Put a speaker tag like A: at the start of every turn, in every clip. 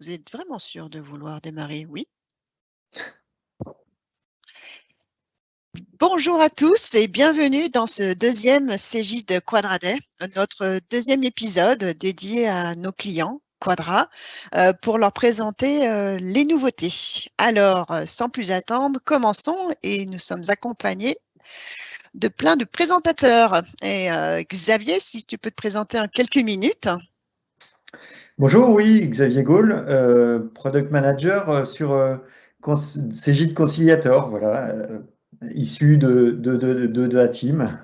A: Vous êtes vraiment sûr de vouloir démarrer? Oui. Bonjour à tous et bienvenue dans ce deuxième Cégide Quadraday, notre deuxième épisode dédié à nos clients Quadra pour leur présenter les nouveautés. Alors, sans plus attendre, commençons et nous sommes accompagnés de plein de présentateurs. Et Xavier, si tu peux te présenter en quelques minutes.
B: Bonjour, oui, Xavier Gaulle, Product Manager sur Cégide Conciliator, voilà, issu de la team.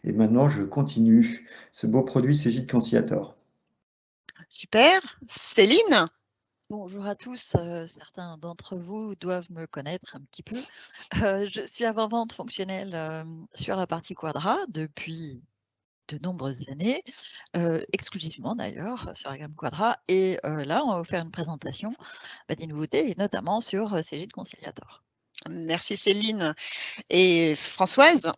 B: Et maintenant, je continue ce beau produit Cégide Conciliator.
A: Super. Céline?
C: Bonjour à tous, certains d'entre vous doivent me connaître un petit peu. Je suis avant-vente fonctionnelle sur la partie Quadra depuis de nombreuses années, exclusivement d'ailleurs sur la gamme Quadra. Et là, on va vous faire une présentation des nouveautés, et notamment sur Cégide Conciliator.
A: Merci Céline. Et Françoise?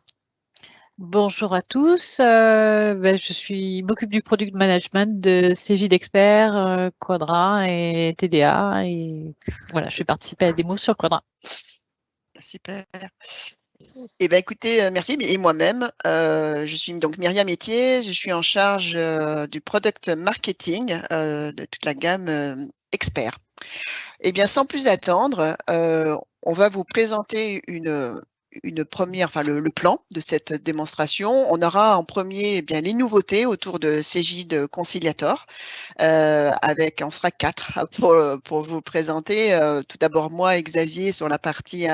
D: Bonjour à tous, je m'occupe du product management de CJ d'Expert, Quadra et TDA et voilà, je vais participer à la démo sur Quadra.
A: Super. Eh bien, écoutez, merci. Et moi-même, je suis donc Myriam Etier, je suis en charge du product marketing de toute la gamme Expert. Eh bien, sans plus attendre, on va vous présenter une première, enfin le plan de cette démonstration. On aura en premier bien les nouveautés autour de Cégide Conciliator. On sera quatre pour vous présenter. Tout d'abord moi et Xavier sur la partie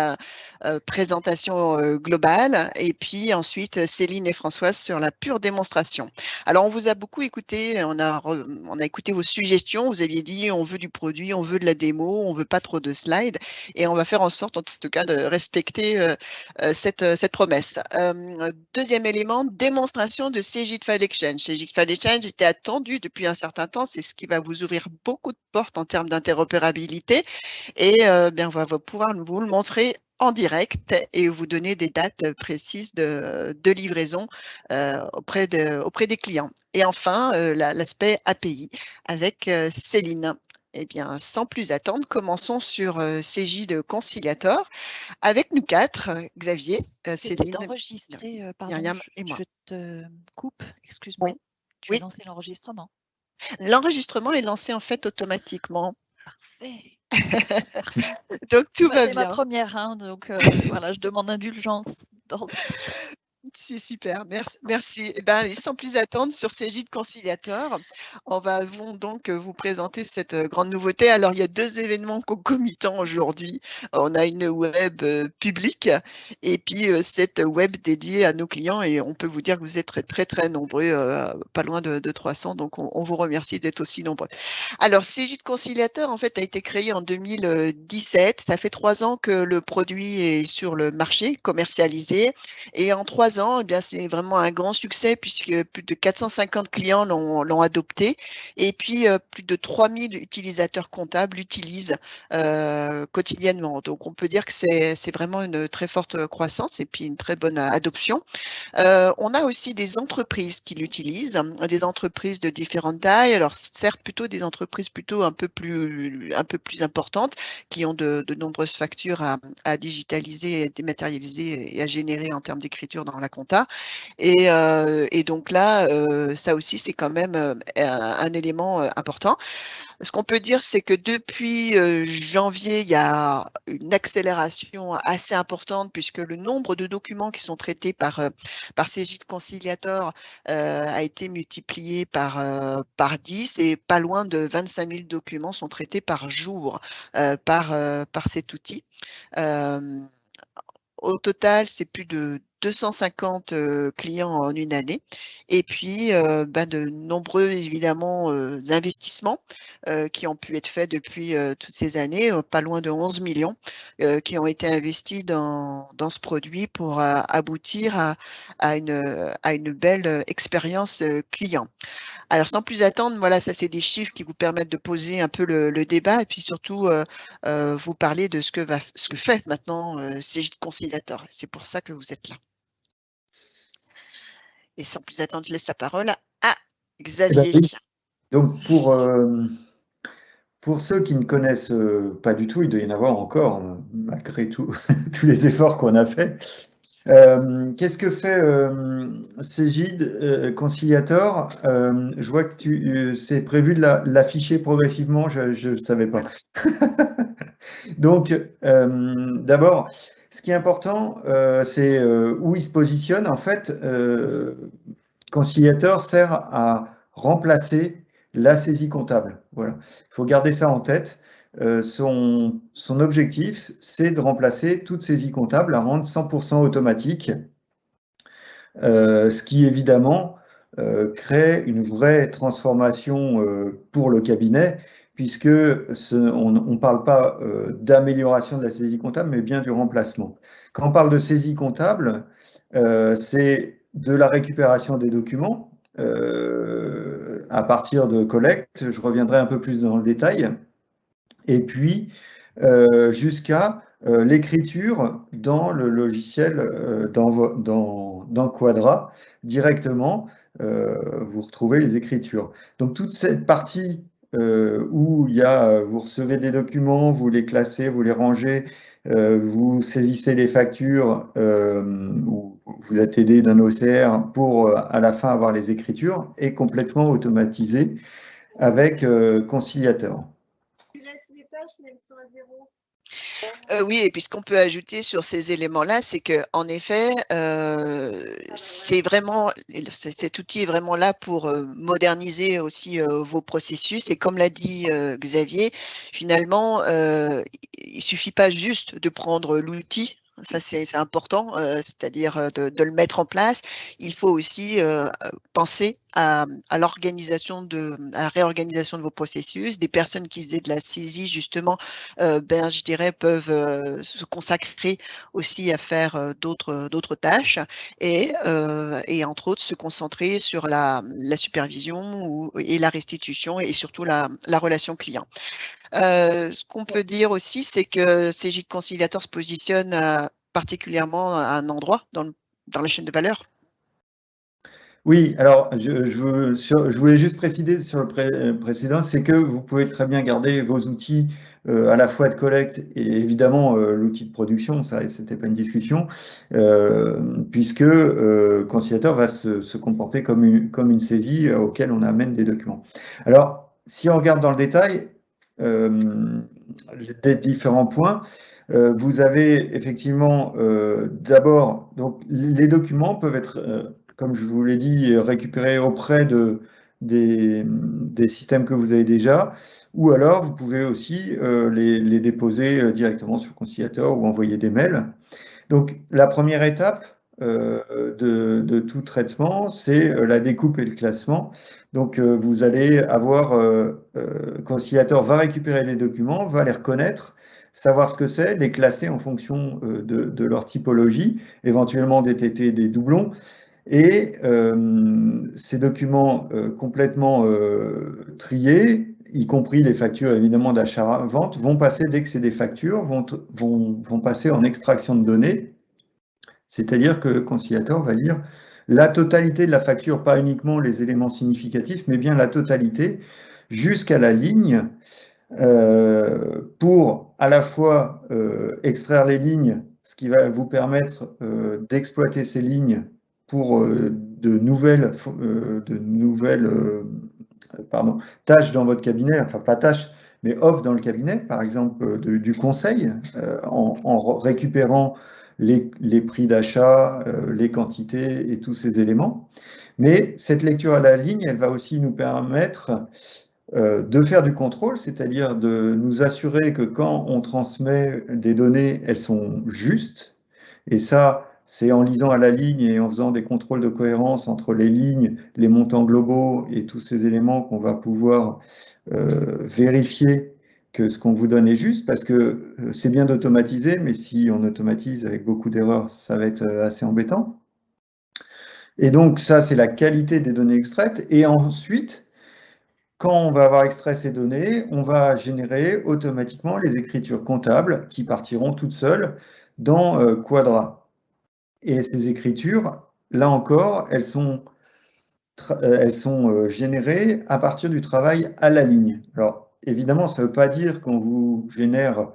A: présentation globale et puis ensuite Céline et Françoise sur la pure démonstration. Alors on vous a beaucoup écouté, on a écouté vos suggestions, vous aviez dit on veut du produit, on veut de la démo, on veut pas trop de slides et on va faire en sorte en tout cas de respecter cette promesse. Deuxième élément, démonstration de Cégide File Exchange. Cégide File Exchange était attendu depuis un certain temps, c'est ce qui va vous ouvrir beaucoup de portes en termes d'interopérabilité et bien, on va pouvoir vous le montrer en direct et vous donner des dates précises de livraison auprès des clients. Et enfin, l'aspect API avec Céline. Eh bien, sans plus attendre, commençons sur Cégide Conciliator avec nous quatre, Xavier, Céline,
C: Pardon,
A: Myriam et moi.
C: je te coupe, excuse-moi.
A: Oui.
C: Tu as
A: Oui,
C: lancé l'enregistrement.
A: l'enregistrement est lancé en fait automatiquement.
C: Parfait.
A: Donc tout va
C: C'est ma
A: bien.
C: première, hein, donc voilà, je demande indulgence.
A: C'est super, merci. Eh ben, et sans plus attendre, sur Cégide Conciliator, on va donc vous présenter cette grande nouveauté. Alors, il y a deux événements concomitants aujourd'hui. On a une web publique et puis cette web dédiée à nos clients et on peut vous dire que vous êtes très, très, très nombreux, pas loin de 300, donc on vous remercie d'être aussi nombreux. Alors, Cégide Conciliator, en fait, a été créé en 2017. Ça fait 3 ans que le produit est sur le marché, commercialisé. Et en 3 ans, eh bien, c'est vraiment un grand succès puisque plus de 450 clients l'ont adopté et puis plus de 3000 utilisateurs comptables l'utilisent quotidiennement. Donc, on peut dire que c'est vraiment une très forte croissance et puis une très bonne adoption. On a aussi des entreprises qui l'utilisent, des entreprises de différentes tailles. Alors, certes, plutôt des entreprises plutôt un peu plus importantes qui ont de nombreuses factures à digitaliser, à dématérialiser et à générer en termes d'écriture dans la compta. Et donc là, ça aussi, c'est quand même un élément important. Ce qu'on peut dire, c'est que depuis janvier, il y a une accélération assez importante puisque le nombre de documents qui sont traités par Cégide Conciliator a été multiplié par 10 et pas loin de 25 000 documents sont traités par jour par cet outil. Au total, c'est plus de 250 clients en une année. Et puis, de nombreux, évidemment, investissements qui ont pu être faits depuis toutes ces années, pas loin de 11 millions qui ont été investis dans ce produit pour aboutir à une belle expérience client. Alors, sans plus attendre, voilà, ça c'est des chiffres qui vous permettent de poser un peu le débat et puis surtout vous parler de ce que fait maintenant Cégide Conciliator. C'est pour ça que vous êtes là. Et sans plus attendre, je laisse la parole à
B: Eh ben
A: Xavier.
B: oui. Donc Pour ceux qui ne connaissent pas du tout, il doit y en avoir encore, malgré tout, tous les efforts qu'on a faits. Qu'est-ce que fait Cegid Conciliator? Je vois que c'est prévu de l'afficher progressivement, je ne savais pas. Donc, d'abord, ce qui est important, c'est où il se positionne. En fait, Conciliator sert à remplacer la saisie comptable. Voilà. Il faut garder ça en tête. Son objectif, c'est de remplacer toute saisie comptable, la rendre 100% automatique, ce qui évidemment crée une vraie transformation pour le cabinet, puisque on ne parle pas d'amélioration de la saisie comptable, mais bien du remplacement. Quand on parle de saisie comptable, c'est de la récupération des documents à partir de collecte, je reviendrai un peu plus dans le détail, et puis jusqu'à l'écriture dans le logiciel, dans Quadra, directement, vous retrouvez les écritures. Donc toute cette partie où vous recevez des documents, vous les classez, vous les rangez, vous saisissez les factures, ou vous êtes aidé d'un OCR pour à la fin avoir les écritures, est complètement automatisé avec Conciliator.
A: Oui, et puis ce qu'on peut ajouter sur ces éléments-là, c'est que en effet, cet outil est vraiment là pour moderniser aussi vos processus. Et comme l'a dit Xavier, finalement, il suffit pas juste de prendre l'outil. Ça, c'est important, c'est-à-dire de le mettre en place. Il faut aussi penser à l'organisation à la réorganisation de vos processus. Des personnes qui faisaient de la saisie, justement, je dirais, peuvent se consacrer aussi à faire d'autres tâches et entre autres se concentrer sur la supervision et la restitution et surtout la relation client. Ce qu'on peut dire aussi, c'est que Cegid Conciliator se positionne particulièrement à un endroit dans la chaîne de valeur.
B: Oui, alors je voulais juste préciser sur le précédent, c'est que vous pouvez très bien garder vos outils à la fois de collecte et évidemment l'outil de production, ça c'était pas une discussion, puisque Conciliator va se comporter comme une saisie auquel on amène des documents. Alors, si on regarde dans le détail des différents points, vous avez effectivement d'abord, donc les documents peuvent être comme je vous l'ai dit, récupérer auprès des systèmes que vous avez déjà, ou alors vous pouvez aussi les déposer directement sur Conciliator ou envoyer des mails. Donc la première étape de tout traitement, c'est la découpe et le classement. Donc vous allez avoir, Conciliator va récupérer les documents, va les reconnaître, savoir ce que c'est, les classer en fonction de leur typologie, éventuellement détecter des doublons. Et ces documents complètement triés, y compris les factures évidemment d'achat-vente, vont passer, dès que c'est des factures, vont passer en extraction de données. C'est-à-dire que Conciliator va lire la totalité de la facture, pas uniquement les éléments significatifs, mais bien la totalité, jusqu'à la ligne, pour à la fois extraire les lignes, ce qui va vous permettre d'exploiter ces lignes pour de nouvelles tâches dans votre cabinet, enfin pas tâches, mais offres dans le cabinet, par exemple du conseil, en récupérant les prix d'achat, les quantités et tous ces éléments. Mais cette lecture à la ligne, elle va aussi nous permettre de faire du contrôle, c'est-à-dire de nous assurer que quand on transmet des données, elles sont justes. Et ça, c'est en lisant à la ligne et en faisant des contrôles de cohérence entre les lignes, les montants globaux et tous ces éléments qu'on va pouvoir vérifier que ce qu'on vous donne est juste, parce que c'est bien d'automatiser, mais si on automatise avec beaucoup d'erreurs, ça va être assez embêtant. Et donc ça, c'est la qualité des données extraites. Et ensuite, quand on va avoir extrait ces données, on va générer automatiquement les écritures comptables qui partiront toutes seules dans Quadra. Et ces écritures, là encore, elles sont générées à partir du travail à la ligne. Alors, évidemment, ça ne veut pas dire qu'on vous génère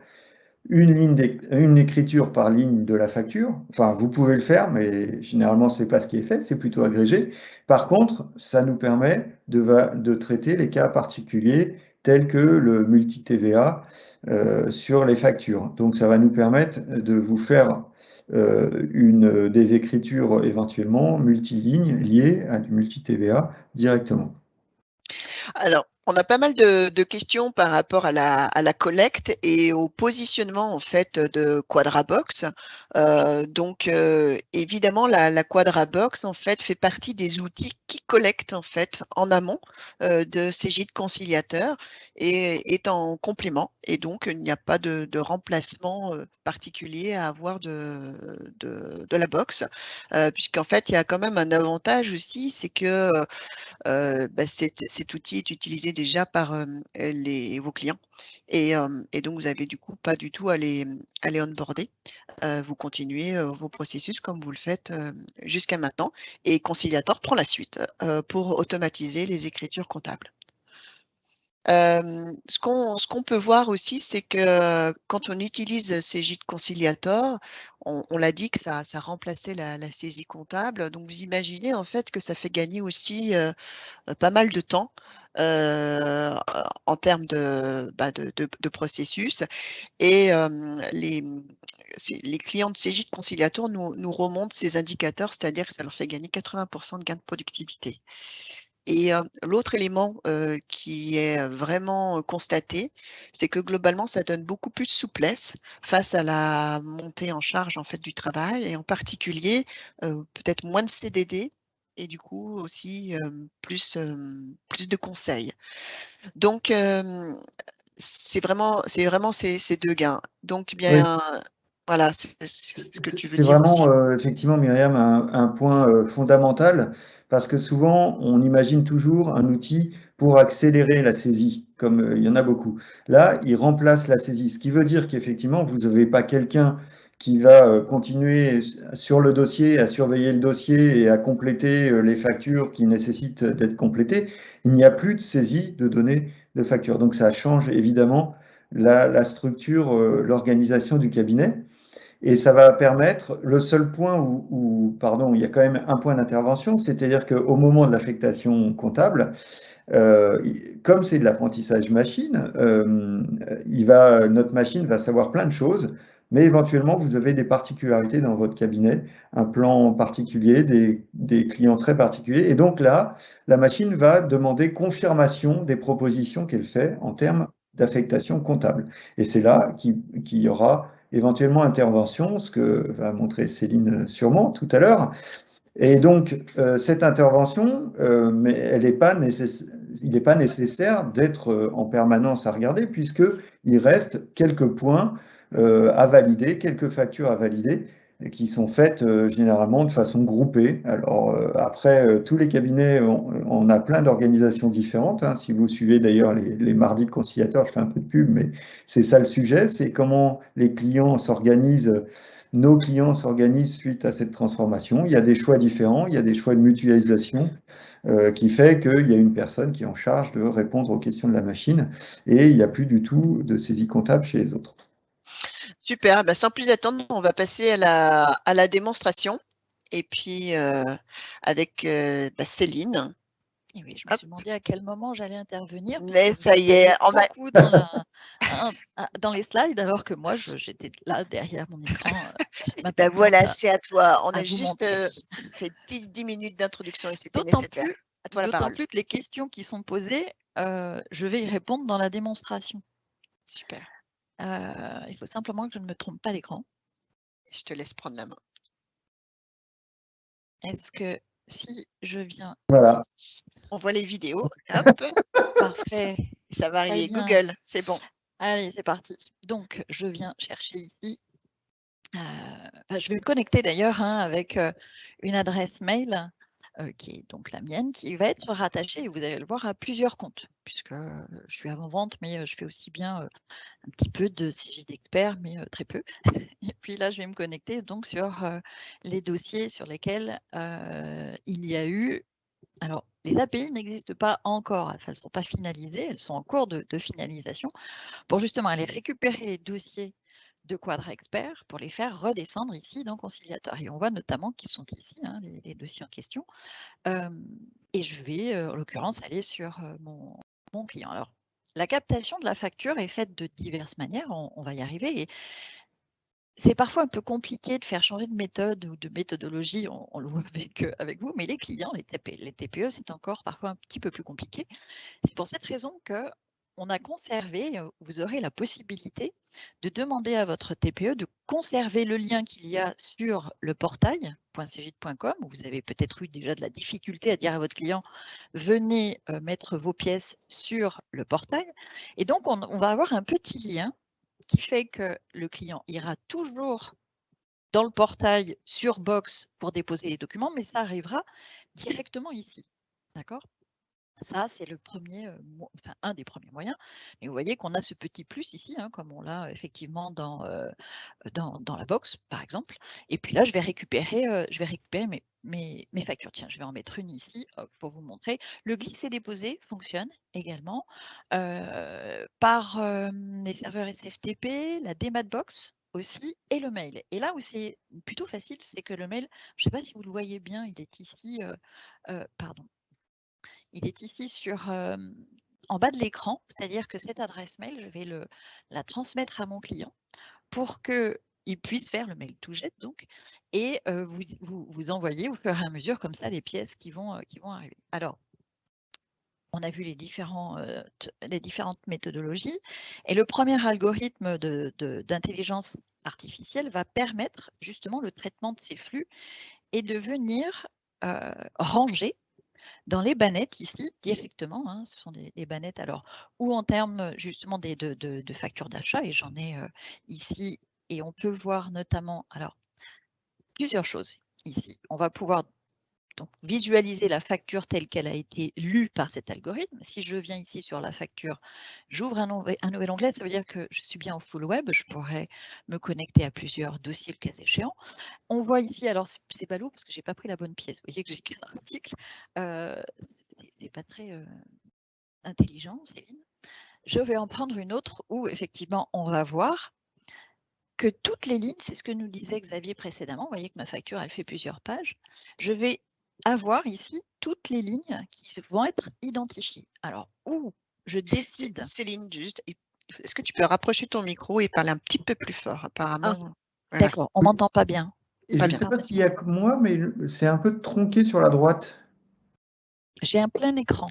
B: une écriture par ligne de la facture. Enfin, vous pouvez le faire, mais généralement, ce n'est pas ce qui est fait, c'est plutôt agrégé. Par contre, ça nous permet de traiter les cas particuliers tels que le multi-TVA sur les factures. Donc, ça va nous permettre de vous faire des écritures éventuellement multilignes liées à du multi-TVA directement.
A: Alors, on a pas mal de questions par rapport à la collecte et au positionnement en fait de QuadraBox. Donc, évidemment, la QuadraBox en fait fait partie des outils qui collectent en fait en amont de ces gîtes conciliateurs et est en complément. Et donc, il n'y a pas de remplacement particulier à avoir de la box, puisqu'en fait, il y a quand même un avantage aussi, c'est que cet outil est utilisé déjà par vos clients et donc vous avez du coup pas du tout à les onboarder. Vous continuez vos processus comme vous le faites jusqu'à maintenant et Conciliator prend la suite pour automatiser les écritures comptables. Ce qu'on peut voir aussi, c'est que quand on utilise ces gîtes conciliators, on l'a dit que ça remplaçait la saisie comptable. Donc vous imaginez en fait que ça fait gagner aussi pas mal de temps en termes de processus. Et les clients de ces gîtes conciliateurs nous remontent ces indicateurs, c'est-à-dire que ça leur fait gagner 80% de gain de productivité. Et l'autre élément qui est vraiment constaté, c'est que globalement, ça donne beaucoup plus de souplesse face à la montée en charge en fait, du travail, et en particulier, peut-être moins de CDD, et du coup aussi plus de conseils. Donc, c'est vraiment ces deux gains. Donc,
B: Oui.
A: bien, voilà, c'est ce que tu veux
B: C'est
A: dire aussi.
B: vraiment, effectivement, Myriam, un point fondamental, parce que souvent, on imagine toujours un outil pour accélérer la saisie, comme il y en a beaucoup. Là, il remplace la saisie, ce qui veut dire qu'effectivement, vous n'avez pas quelqu'un qui va continuer sur le dossier, à surveiller le dossier et à compléter les factures qui nécessitent d'être complétées. Il n'y a plus de saisie de données de factures. Donc, ça change évidemment la structure, l'organisation du cabinet. Et ça va permettre, le seul point pardon, il y a quand même un point d'intervention, c'est-à-dire qu'au moment de l'affectation comptable, comme c'est de l'apprentissage machine, notre machine va savoir plein de choses, mais éventuellement, vous avez des particularités dans votre cabinet, un plan particulier, des clients très particuliers. Et donc là, la machine va demander confirmation des propositions qu'elle fait en termes d'affectation comptable. Et c'est là qu'il y aura éventuellement intervention, ce que va montrer Céline sûrement tout à l'heure. Et donc, cette intervention, mais il n'est pas nécessaire d'être en permanence à regarder, puisqu'il reste quelques points à valider, quelques factures à valider, qui sont faites généralement de façon groupée. Alors, après, tous les cabinets, on a plein d'organisations différentes. Hein. Si vous suivez d'ailleurs les mardis de conciliateurs, je fais un peu de pub, mais c'est ça le sujet, c'est comment les clients s'organisent. Nos clients s'organisent suite à cette transformation. Il y a des choix différents, il y a des choix de mutualisation qui fait qu'il y a une personne qui est en charge de répondre aux questions de la machine et il n'y a plus du tout de saisie comptable chez les autres.
A: Super, sans plus attendre, on va passer à la démonstration. Et puis, avec Céline.
C: Et oui, je me suis demandé à quel moment j'allais intervenir.
A: Mais ça y est, on a...
C: Beaucoup dans les slides, alors que moi, j'étais là derrière mon écran.
A: Voilà, c'est à toi. On a juste
C: montrer.
A: fait 10 minutes d'introduction et c'était
C: D'autant
A: nécessaire. À toi la parole.
C: plus que les questions qui sont posées, je vais y répondre dans la démonstration.
A: Super.
C: Il faut simplement que je ne me trompe pas d'écran.
A: Je te laisse prendre la main.
C: Est-ce que si je viens...
B: Voilà.
A: On voit les vidéos. Hop.
C: Parfait.
A: Ça va arriver. Google, c'est bon.
C: Allez, c'est parti. Donc, je viens chercher ici. Je vais me connecter d'ailleurs avec une adresse mail qui est donc la mienne, qui va être rattachée, et vous allez le voir, à plusieurs comptes, puisque je suis avant-vente, mais je fais aussi bien un petit peu de CJ d'expert, mais très peu. Et puis là, je vais me connecter donc sur les dossiers sur lesquels il y a eu Alors, les API n'existent pas encore, elles ne sont pas finalisées, elles sont en cours de finalisation pour justement aller récupérer les dossiers de Quadra Expert pour les faire redescendre ici dans Conciliator. Et on voit notamment qu'ils sont ici, hein, les dossiers en question. Et je vais, en l'occurrence, aller sur mon client. Alors, la captation de la facture est faite de diverses manières, on va y arriver. Et c'est parfois un peu compliqué de faire changer de méthode ou de méthodologie, on le voit avec vous, mais les clients, les TPE, c'est encore parfois un petit peu plus compliqué. C'est pour cette raison qu'on a conservé, vous aurez la possibilité de demander à votre TPE de conserver le lien qu'il y a sur le portail .cgid.com, où vous avez peut-être eu déjà de la difficulté à dire à votre client « venez mettre vos pièces sur le portail ». Et donc, on va avoir un petit lien qui fait que le client ira toujours dans le portail sur Box pour déposer les documents, mais ça arrivera directement ici. D'accord ? Ça, c'est le premier, enfin un des premiers moyens. Mais vous voyez qu'on a ce petit plus ici, hein, comme on l'a effectivement dans la box, par exemple. Et puis là, je vais récupérer mes factures. Tiens, je vais en mettre une ici pour vous montrer. Le glisser-déposer fonctionne également par les serveurs SFTP, la démat box aussi, et le mail. Et là où c'est plutôt facile, c'est que le mail, je ne sais pas si vous le voyez bien, il est ici, pardon. Il est ici en bas de l'écran, c'est-à-dire que cette adresse mail, je vais la transmettre à mon client pour qu'il puisse faire le mail to get donc, et vous envoyez au fur et à mesure comme ça les pièces qui vont arriver. Alors, on a vu les différentes méthodologies et le premier algorithme d'intelligence artificielle va permettre justement le traitement de ces flux et de venir ranger dans les bannettes ici, directement, hein, ce sont des bannettes, alors, ou en termes justement de factures d'achat, et j'en ai ici, et on peut voir notamment, alors, plusieurs choses ici. On va pouvoir donc visualiser la facture telle qu'elle a été lue par cet algorithme. Si je viens ici sur la facture, j'ouvre un nouvel onglet, ça veut dire que je suis bien au full web, je pourrais me connecter à plusieurs dossiers le cas échéant. On voit ici, alors c'est ballot parce que j'ai pas pris la bonne pièce, vous voyez que j'ai qu'un article, c'est pas très intelligent, Céline. Je vais en prendre une autre où effectivement on va voir que toutes les lignes, c'est ce que nous disait Xavier précédemment, vous voyez que ma facture elle fait plusieurs pages, je vais avoir ici toutes les lignes qui vont être identifiées. Alors où je décide.
A: Céline, juste, est-ce que tu peux rapprocher ton micro et parler un petit peu plus fort apparemment?
C: Voilà. D'accord, on m'entend pas bien.
B: Et je ne sais pas s'il y a que moi, mais c'est un peu tronqué sur la droite.
C: J'ai un plein écran.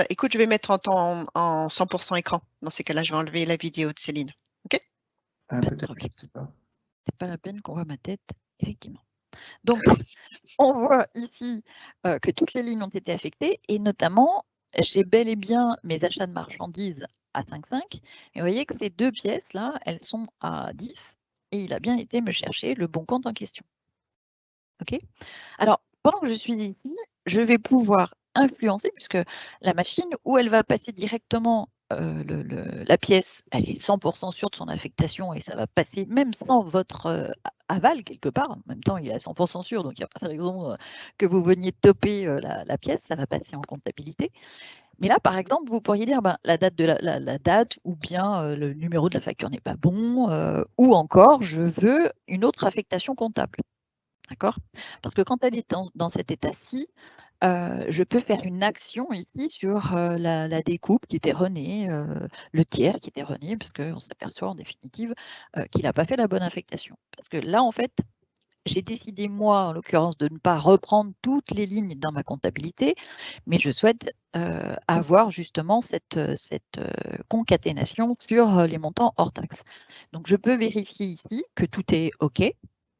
A: Écoute, je vais mettre en 100% écran. Dans ces cas-là, je vais enlever la vidéo de Céline. OK?
B: Ah, peut-être, je ne sais pas.
C: C'est pas la peine qu'on voit ma tête, effectivement. Donc, on voit ici que toutes les lignes ont été affectées et notamment, j'ai bel et bien mes achats de marchandises à 5,5. Et vous voyez que ces deux pièces-là, elles sont à 10 et il a bien été me chercher le bon compte en question. OK? Alors, pendant que je suis ici, je vais pouvoir influencer puisque la machine, où elle va passer directement la pièce, elle est 100% sûre de son affectation et ça va passer même sans votre aval quelque part. En même temps, il est à 100% sûr, donc il n'y a pas de raison que vous veniez toper la pièce, ça va passer en comptabilité. Mais là, par exemple, vous pourriez dire la date la date ou bien le numéro de la facture n'est pas bon ou encore je veux une autre affectation comptable. D'accord? Parce que quand elle est dans cet état-ci, je peux faire une action ici sur la découpe qui est erronée, le tiers qui est erroné, parce qu'on s'aperçoit en définitive qu'il n'a pas fait la bonne affectation. Parce que là, en fait, j'ai décidé, moi, en l'occurrence, de ne pas reprendre toutes les lignes dans ma comptabilité, mais je souhaite avoir justement cette concaténation sur les montants hors taxe. Donc, je peux vérifier ici que tout est OK.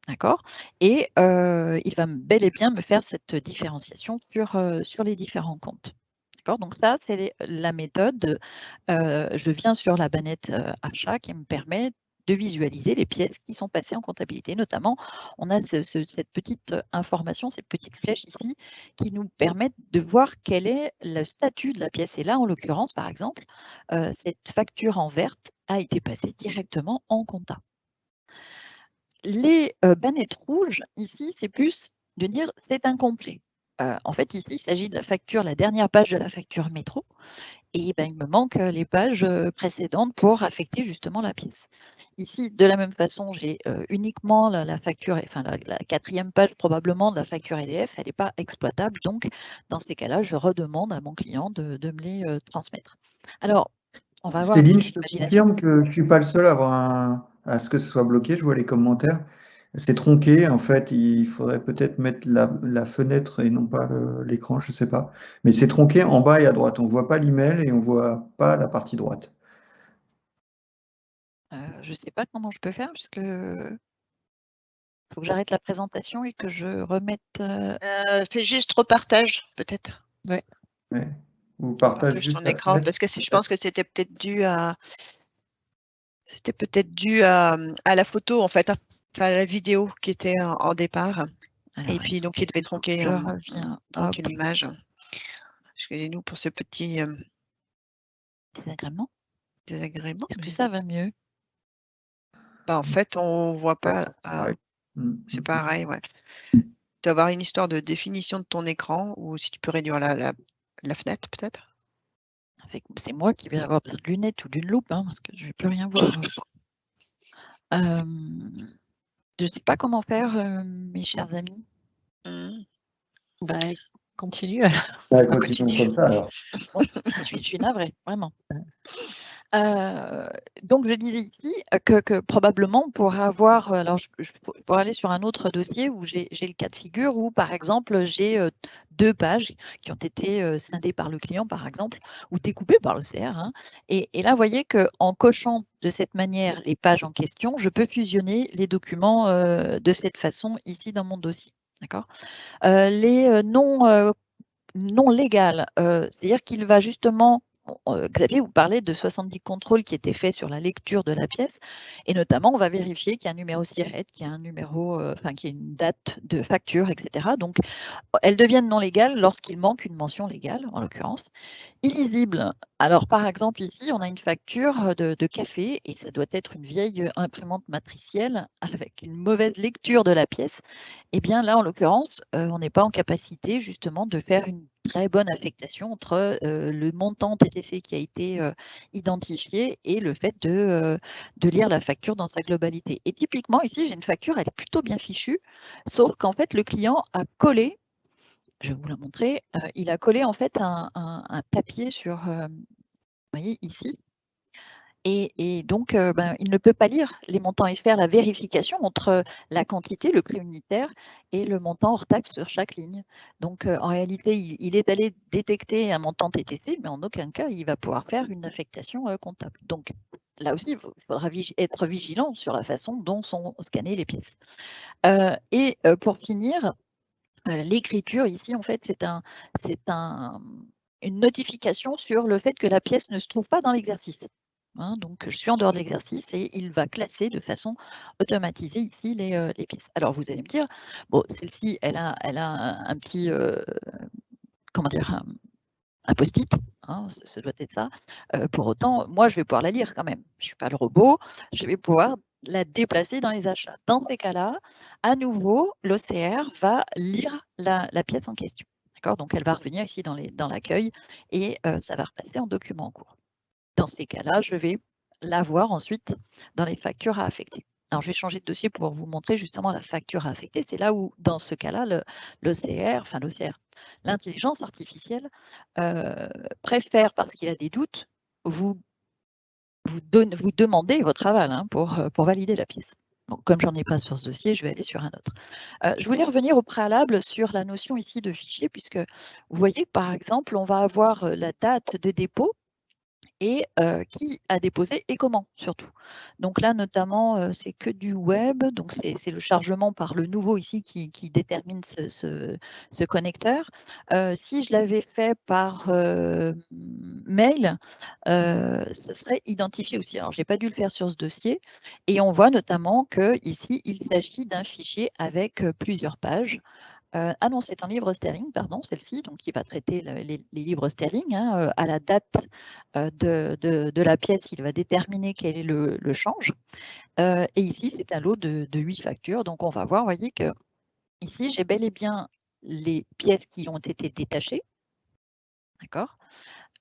C: D'accord? Et il va bel et bien me faire cette différenciation sur les différents comptes. D'accord? Donc ça, c'est la méthode. Je viens sur la bannette achat qui me permet de visualiser les pièces qui sont passées en comptabilité. Notamment, on a cette petite information, cette petite flèche ici, qui nous permettent de voir quel est le statut de la pièce. Et là, en l'occurrence, par exemple, cette facture en verte a été passée directement en compta. Les bannettes rouges, ici, c'est plus de dire c'est incomplet. En fait, ici, il s'agit de la facture, la dernière page de la facture métro. Et ben, il me manque les pages précédentes pour affecter justement la pièce. Ici, de la même façon, j'ai uniquement la facture, enfin la 4e page probablement de la facture EDF, elle n'est pas exploitable. Donc, dans ces cas-là, je redemande à mon client de me les transmettre. Alors, on va avoir
B: Céline,
C: une
B: je te
C: imagination.
B: confirme que je ne suis pas le seul à avoir à ce que ce soit bloqué. Je vois les commentaires. C'est tronqué. En fait, il faudrait peut-être mettre la fenêtre et non pas l'écran, je ne sais pas. Mais c'est tronqué en bas et à droite. On ne voit pas l'email et on ne voit pas la partie droite.
C: Je ne sais pas comment je peux faire, puisque faut que j'arrête la présentation et que je remette.
A: Fais juste repartage, peut-être.
B: Ouais. Ou partage
A: Partage
B: juste
A: ton
B: la
A: écran,
B: fenêtre.
A: parce que je pense que c'était peut-être dû à. C'était peut-être dû à la photo, en fait, enfin, à la vidéo qui était en départ.
C: Alors,
A: Et puis, donc, il devait tronquer,
C: je reviens.
A: tronquer l'image. Excusez-nous pour ce petit
C: Désagrément.
A: désagrément.
C: Est-ce que ça va mieux?
A: Bah, en fait, on voit pas. C'est pareil, ouais. Tu dois avoir une histoire de définition de ton écran, ou si tu peux réduire la fenêtre, peut-être.
C: C'est moi qui vais avoir besoin de lunettes ou d'une loupe, hein, parce que je ne vais plus rien voir. Je ne sais pas comment faire, mes chers amis.
D: Bah, continue.
B: Continuons comme ça alors.
C: Je suis navrée, vraiment. Donc je disais ici que probablement on pourrait avoir, alors je pourrais aller sur un autre dossier où j'ai le cas de figure où par exemple j'ai 2 pages qui ont été scindées par le client par exemple, ou découpées par l'OCR, hein. Et là vous voyez qu'en cochant de cette manière les pages en question, je peux fusionner les documents de cette façon ici dans mon dossier. D'accord. Les non légales, c'est-à-dire qu'il va justement, Xavier vous parlait de 70 contrôles qui étaient faits sur la lecture de la pièce, et notamment on va vérifier qu'il y a un numéro SIRET, qu'il y a un numéro, enfin qu'il y a une date de facture, etc. Donc elles deviennent non légales lorsqu'il manque une mention légale, en l'occurrence. Illisible. Alors, par exemple, ici, on a une facture de café et ça doit être une vieille imprimante matricielle avec une mauvaise lecture de la pièce. Eh bien, là, en l'occurrence, on n'est pas en capacité justement de faire une très bonne affectation entre le montant TTC qui a été identifié et le fait de lire la facture dans sa globalité. Et typiquement, ici, j'ai une facture, elle est plutôt bien fichue, sauf qu'en fait, le client a collé, je vais vous la montrer, il a collé en fait un papier sur, vous voyez ici, et donc ben, il ne peut pas lire les montants et faire la vérification entre la quantité, le prix unitaire, et le montant hors taxe sur chaque ligne. Donc en réalité, il est allé détecter un montant TTC, mais en aucun cas, il va pouvoir faire une affectation comptable. Donc là aussi, il faudra être vigilant sur la façon dont sont scannées les pièces. Et pour finir, l'écriture ici, en fait, c'est une notification sur le fait que la pièce ne se trouve pas dans l'exercice. Hein, donc, je suis en dehors de l'exercice et il va classer de façon automatisée ici les pièces. Alors, vous allez me dire, bon, celle-ci, elle a un petit, comment dire, un post-it, hein, ce doit être ça. Pour autant, moi, je vais pouvoir la lire quand même. Je ne suis pas le robot, je vais pouvoir la déplacer dans les achats. Dans ces cas-là, à nouveau, l'OCR va lire la pièce en question. Donc, elle va revenir ici dans l'accueil et ça va repasser en document en cours. Dans ces cas-là, je vais la voir ensuite dans les factures à affecter. Alors, je vais changer de dossier pour vous montrer justement la facture à affecter. C'est là où, dans ce cas-là, l'intelligence artificielle préfère, parce qu'il a des doutes, vous demander votre aval, hein, pour valider la pièce. Donc, comme j'en ai pas sur ce dossier, je vais aller sur un autre. Je voulais revenir au préalable sur la notion ici de fichier, puisque vous voyez que par exemple, on va avoir la date de dépôt et qui a déposé et comment surtout. Donc là notamment c'est que du web, donc c'est le chargement par le nouveau ici qui détermine ce connecteur. Si je l'avais fait par mail, ce serait identifié aussi. Alors j'ai pas dû le faire sur ce dossier et on voit notamment que ici il s'agit d'un fichier avec plusieurs pages. Ah non, c'est un livre sterling, pardon, celle-ci, donc qui va traiter les livres sterling. Hein, à la date de la pièce, il va déterminer quel est le change. Et ici, c'est un lot de 8 factures. Donc, on va voir, vous voyez que ici, j'ai bel et bien les pièces qui ont été détachées, d'accord,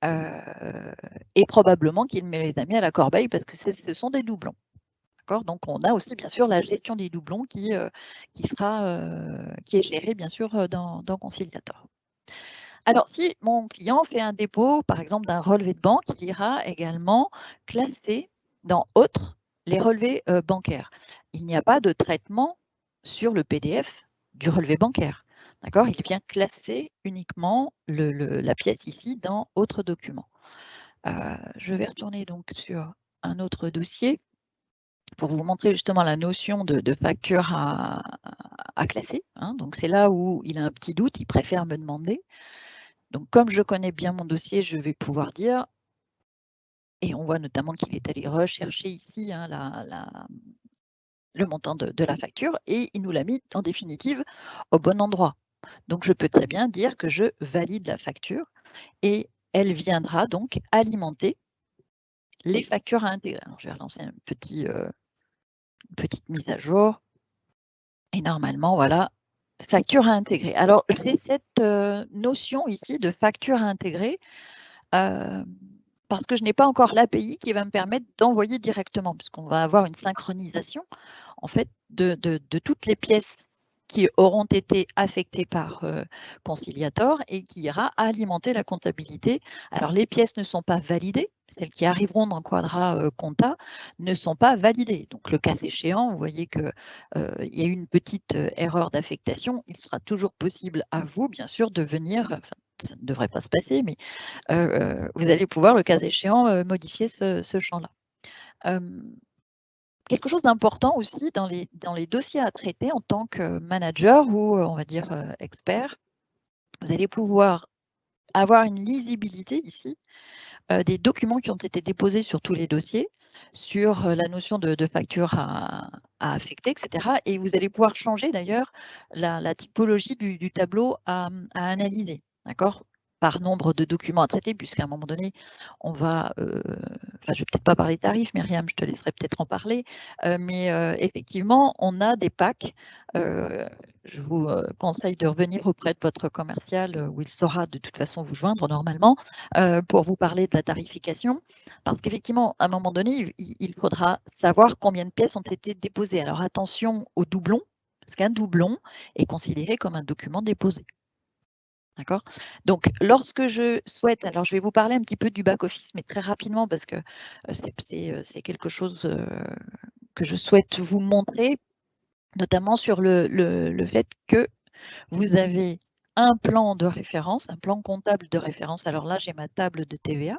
C: et probablement qu'il me les a mis à la corbeille parce que ce sont des doublons. Donc, on a aussi, bien sûr, la gestion des doublons qui est gérée, bien sûr, dans Conciliator. Alors, si mon client fait un dépôt, par exemple, d'un relevé de banque, il ira également classer dans Autres les relevés bancaires. Il n'y a pas de traitement sur le PDF du relevé bancaire. D'accord? Il vient classer uniquement la pièce ici dans Autres documents. Je vais retourner donc sur un autre dossier pour vous montrer justement la notion de facture à classer. Hein. Donc, c'est là où il a un petit doute, il préfère me demander. Donc, comme je connais bien mon dossier, je vais pouvoir dire, et on voit notamment qu'il est allé rechercher ici hein, le montant de la facture, et il nous l'a mis en définitive au bon endroit. Donc, je peux très bien dire que je valide la facture, et elle viendra donc alimenter les factures à intégrer. Alors, je vais relancer une petite mise à jour. Et normalement, voilà, facture à intégrer. Alors, j'ai cette notion ici de facture à intégrer parce que je n'ai pas encore l'API qui va me permettre d'envoyer directement, puisqu'on va avoir une synchronisation en fait de toutes les pièces qui auront été affectées par Conciliator et qui ira alimenter la comptabilité. Alors, les pièces ne sont pas validées, celles qui arriveront dans Quadra Compta ne sont pas validées. Donc, le cas échéant, vous voyez qu'il y a eu une petite erreur d'affectation. Il sera toujours possible à vous, bien sûr, de venir, enfin, ça ne devrait pas se passer, mais vous allez pouvoir, le cas échéant, modifier ce champ-là. Quelque chose d'important aussi dans les dossiers à traiter en tant que manager ou, on va dire, expert, vous allez pouvoir avoir une lisibilité ici des documents qui ont été déposés sur tous les dossiers, sur la notion de facture à affecter, etc. Et vous allez pouvoir changer d'ailleurs la typologie du tableau à analyser, d'accord ? Par nombre de documents à traiter, puisqu'à un moment donné, on va, je ne vais peut-être pas parler tarifs, Myriam, je te laisserai peut-être en parler, mais effectivement, on a des packs. Je vous conseille de revenir auprès de votre commercial où il saura de toute façon vous joindre normalement pour vous parler de la tarification, parce qu'effectivement, à un moment donné, il faudra savoir combien de pièces ont été déposées. Alors attention aux doublons, parce qu'un doublon est considéré comme un document déposé. D'accord ? Donc, lorsque je souhaite, alors je vais vous parler un petit peu du back-office, mais très rapidement, parce que c'est quelque chose que je souhaite vous montrer, notamment sur le fait que vous avez un plan de référence, un plan comptable de référence. Alors là, j'ai ma table de TVA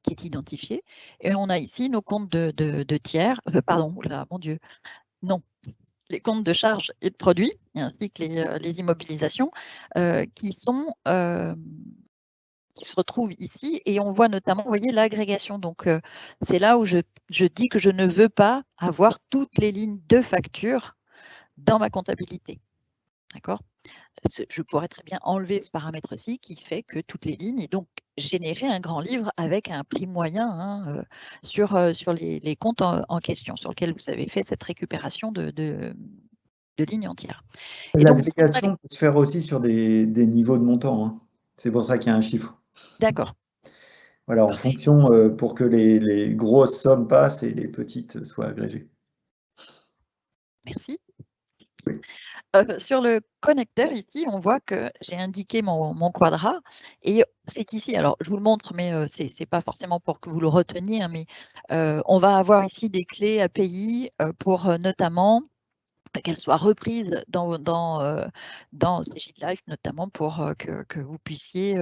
C: qui est identifiée, et on a ici nos comptes de tiers, pardon, là, mon Dieu, non, les comptes de charges et de produits, ainsi que les immobilisations, qui se retrouvent ici, et on voit notamment, vous voyez, l'agrégation. Donc, c'est là où je dis que je ne veux pas avoir toutes les lignes de facture dans ma comptabilité. D'accord ? Je pourrais très bien enlever ce paramètre-ci qui fait que toutes les lignes, et donc générer un grand livre avec un prix moyen hein, sur les comptes en question, sur lesquels vous avez fait cette récupération de lignes entières.
B: L'agrégation peut se faire aussi sur des niveaux de montant. Hein. C'est pour ça qu'il y a un chiffre.
C: D'accord.
B: Voilà, en fonction pour que les grosses sommes passent et les petites soient agrégées.
C: Merci. Oui. Sur le connecteur, ici, on voit que j'ai indiqué mon quadra, et c'est ici, alors je vous le montre, mais ce n'est pas forcément pour que vous le reteniez, hein, mais on va avoir ici des clés API pour notamment qu'elles soient reprises dans Cegid Live, notamment pour que vous puissiez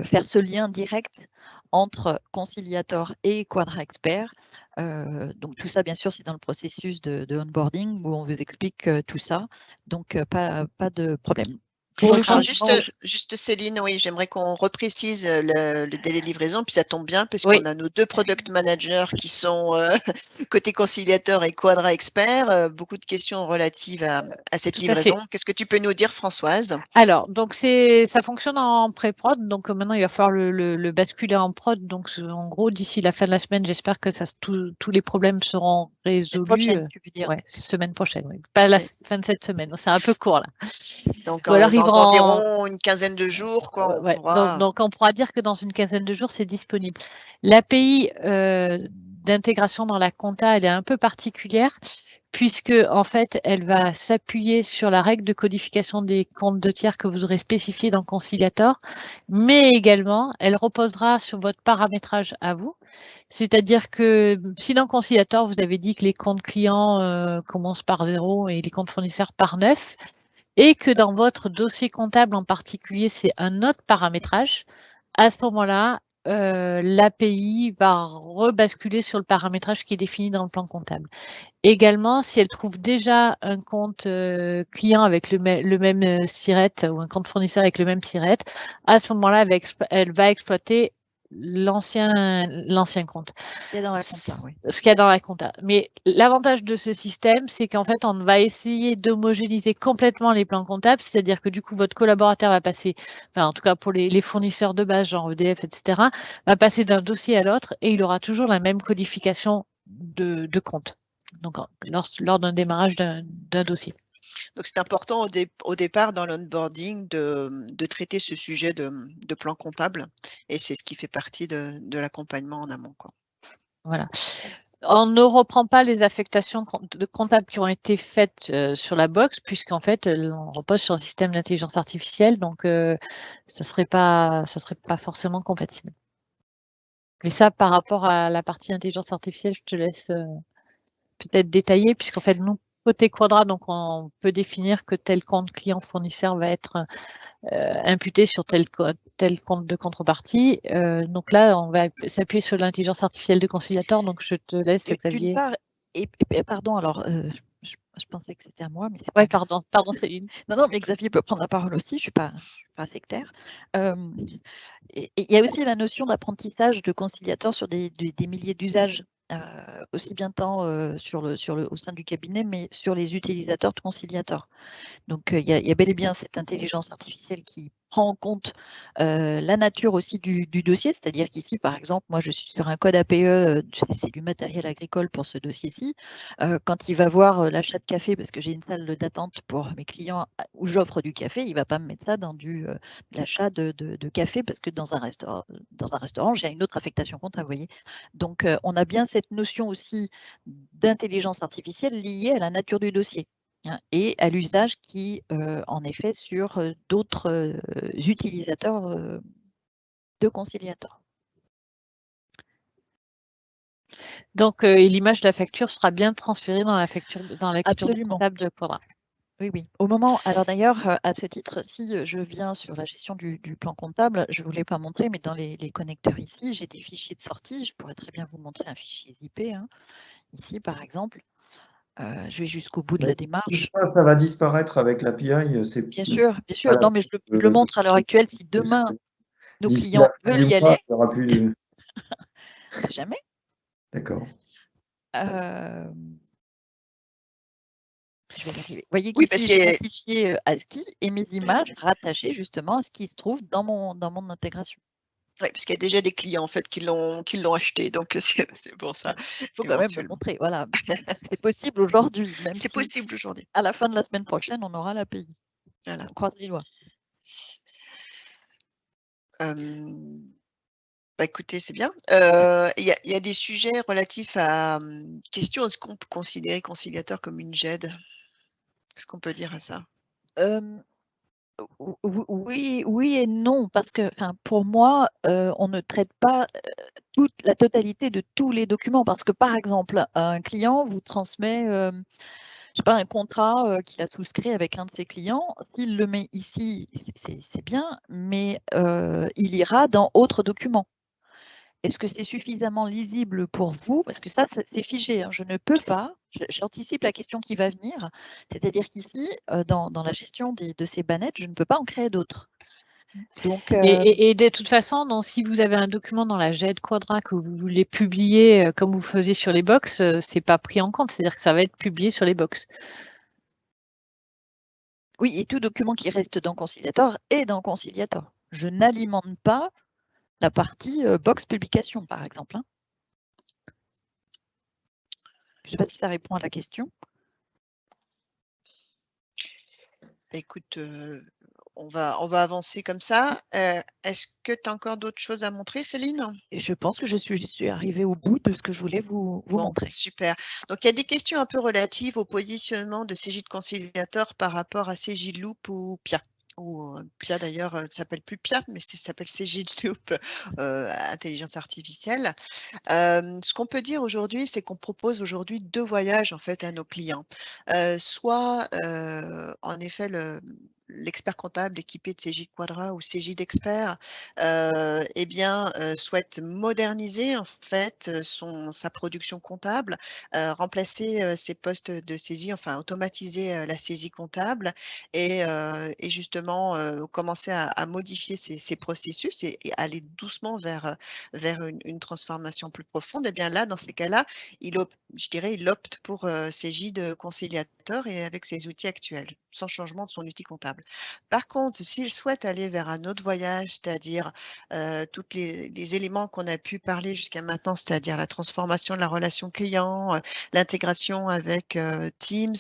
C: faire ce lien direct entre Conciliator et Quadra Expert. Donc tout ça, bien sûr, c'est dans le processus de onboarding où on vous explique tout ça. Donc pas de problème.
A: Juste Céline, oui, j'aimerais qu'on reprécise le délai de livraison, puis ça tombe bien parce qu'on a nos deux product managers qui sont côté conciliateur et Quadra Expert. Beaucoup de questions relatives à cette livraison. Qu'est-ce que tu peux nous dire, Françoise?
D: Alors, donc ça fonctionne en pré-prod, donc maintenant il va falloir le basculer en prod. Donc en gros, d'ici la fin de la semaine, j'espère que tous les problèmes seront résolus.
C: Prochaine, tu veux dire.
D: Ouais, semaine prochaine, oui. Pas la fin de cette semaine, c'est un peu court là.
A: Donc
D: ou alors il
A: environ une quinzaine de jours, quoi, on
D: ouais,
A: pourra...
D: donc, on pourra dire que dans une quinzaine de jours, c'est disponible. L'API d'intégration dans la compta, elle est un peu particulière puisque en fait, elle va s'appuyer sur la règle de codification des comptes de tiers que vous aurez spécifié dans Conciliator, mais également, elle reposera sur votre paramétrage à vous. C'est-à-dire que si dans Conciliator, vous avez dit que les comptes clients commencent par 0 et les comptes fournisseurs par 9, et que dans votre dossier comptable en particulier, c'est un autre paramétrage, à ce moment-là, l'API va rebasculer sur le paramétrage qui est défini dans le plan comptable. Également, si elle trouve déjà un compte client avec le même SIRET ou un compte fournisseur avec le même SIRET, à ce moment-là, elle va exploiter l'ancien compte.
C: Ce qu'il y a dans la compta, oui.
D: Ce qu'il y a dans la compta. Mais l'avantage de ce système, c'est qu'en fait, on va essayer d'homogénéiser complètement les plans comptables, c'est-à-dire que du coup, votre collaborateur va passer, enfin, en tout cas pour les fournisseurs de base, genre EDF, etc., va passer d'un dossier à l'autre et il aura toujours la même codification de compte. Donc, lors d'un démarrage d'un dossier.
A: Donc, c'est important au départ dans l'onboarding de traiter ce sujet de plan comptable et c'est ce qui fait partie de l'accompagnement en amont, quoi.
D: Voilà. On ne reprend pas les affectations de comptables qui ont été faites sur la box, puisqu'en fait, on repose sur un système d'intelligence artificielle, donc ça serait pas forcément compatible. Mais ça, par rapport à la partie intelligence artificielle, je te laisse peut-être détailler, puisqu'en fait, nous, côté Quadra, donc on peut définir que tel compte client fournisseur va être imputé sur tel compte de contrepartie. Donc là, on va s'appuyer sur l'intelligence artificielle de Conciliator. Donc je te laisse, Xavier.
C: D'une part, et pardon, alors je pensais que c'était à moi, mais c'est
D: ouais,
C: pas
D: pardon Céline.
C: Non, mais Xavier peut prendre la parole aussi, je ne suis pas sectaire. Et il y a aussi la notion d'apprentissage de Conciliator sur des milliers d'usages, aussi bien tant au sein du cabinet, mais sur les utilisateurs de Conciliator. Donc, il y a bel et bien cette intelligence artificielle qui prend en compte la nature aussi du dossier, c'est-à-dire qu'ici, par exemple, moi, je suis sur un code APE, c'est du matériel agricole pour ce dossier-ci. Quand il va voir l'achat de café, parce que j'ai une salle d'attente pour mes clients où j'offre du café, il ne va pas me mettre ça dans l'achat de café, parce que dans un restaurant, j'ai une autre affectation comptable, vous voyez. Donc, on a bien cette notion aussi d'intelligence artificielle liée à la nature du dossier et à l'usage qui en est fait sur d'autres utilisateurs de Conciliator.
D: Donc, l'image de la facture sera bien transférée dans la facture,
C: Absolument.
D: comptable de Quadra.
C: Oui, oui. Au moment, alors d'ailleurs, à ce titre, si je viens sur la gestion du plan comptable, je ne vous l'ai pas montré, mais dans les connecteurs ici, j'ai des fichiers de sortie. Je pourrais très bien vous montrer un fichier zip. Ici, par exemple. Je vais jusqu'au bout de la démarche.
B: Ça va disparaître avec l'API.
C: Bien sûr, bien sûr. Non, mais je le montre à l'heure actuelle. Si demain, nos clients veulent y aller,
B: il n'y aura plus de...
C: c'est jamais.
B: D'accord.
C: Je vais y arriver. Vous voyez
A: Oui,
C: qu'ici,
A: parce
C: j'ai
A: que-
C: mon fichier ASCII et mes images rattachées justement à ce qui se trouve dans mon intégration.
A: Ouais, parce qu'il y a déjà des clients en fait qui l'ont acheté, donc c'est pour ça.
C: Il faut quand même le montrer. Voilà. C'est possible aujourd'hui, même
A: C'est
C: si
A: possible aujourd'hui.
C: à la fin de la semaine prochaine, on aura l'API.
A: Voilà.
C: On croise les doigts.
A: Bah, écoutez, c'est bien. Il y a des sujets relatifs à question, est-ce qu'on peut considérer Conciliator comme une GED? Qu'est-ce qu'on peut dire à ça?
C: Oui et non, parce que pour moi, on ne traite pas la totalité de tous les documents, parce que par exemple, un client vous transmet je sais pas, un contrat qu'il a souscrit avec un de ses clients. S'il le met ici, c'est bien, mais il ira dans autre document. Est-ce que c'est suffisamment lisible pour vous? Parce que ça, c'est figé. Je ne peux pas, j'anticipe la question qui va venir, c'est-à-dire qu'ici, dans la gestion de ces bannettes, je ne peux pas en créer d'autres. Donc,
D: Et de toute façon, donc, si vous avez un document dans la GED Quadra que vous voulez publier comme vous faisiez sur les box, c'est pas pris en compte, c'est-à-dire que ça va être publié sur les box.
C: oui, et tout document qui reste dans Conciliator est dans Conciliator. Je n'alimente pas la partie box publication, par exemple. Je ne sais pas si ça répond à la question.
A: Écoute, on va avancer comme ça. Est-ce que tu as encore d'autres choses à montrer, Céline?
C: Et je pense que je suis arrivée au bout de ce que je voulais vous
A: Bon,
C: montrer.
A: super. Donc, il y a des questions un peu relatives au positionnement de Cegid Conciliator par rapport à Cegid Loop ou PIA. Ou PIA d'ailleurs, ça s'appelle plus PIA, mais ça s'appelle Cegid Loop intelligence artificielle. Ce qu'on peut dire aujourd'hui, c'est qu'on propose aujourd'hui 2 voyages en fait à nos clients. Soit en effet l'expert comptable équipé de Cegid Quadra ou Cegid Expert, eh bien, souhaite moderniser en fait sa production comptable, remplacer ses postes de saisie, enfin automatiser la saisie comptable et justement commencer à modifier ses processus et aller doucement vers une transformation plus profonde. Et bien là, dans ces cas-là, il opte pour Cegid Conciliator et avec ses outils actuels, sans changement de son outil comptable. Par contre, s'il souhaite aller vers un autre voyage, c'est-à-dire tous les éléments qu'on a pu parler jusqu'à maintenant, c'est-à-dire la transformation de la relation client, l'intégration avec Teams,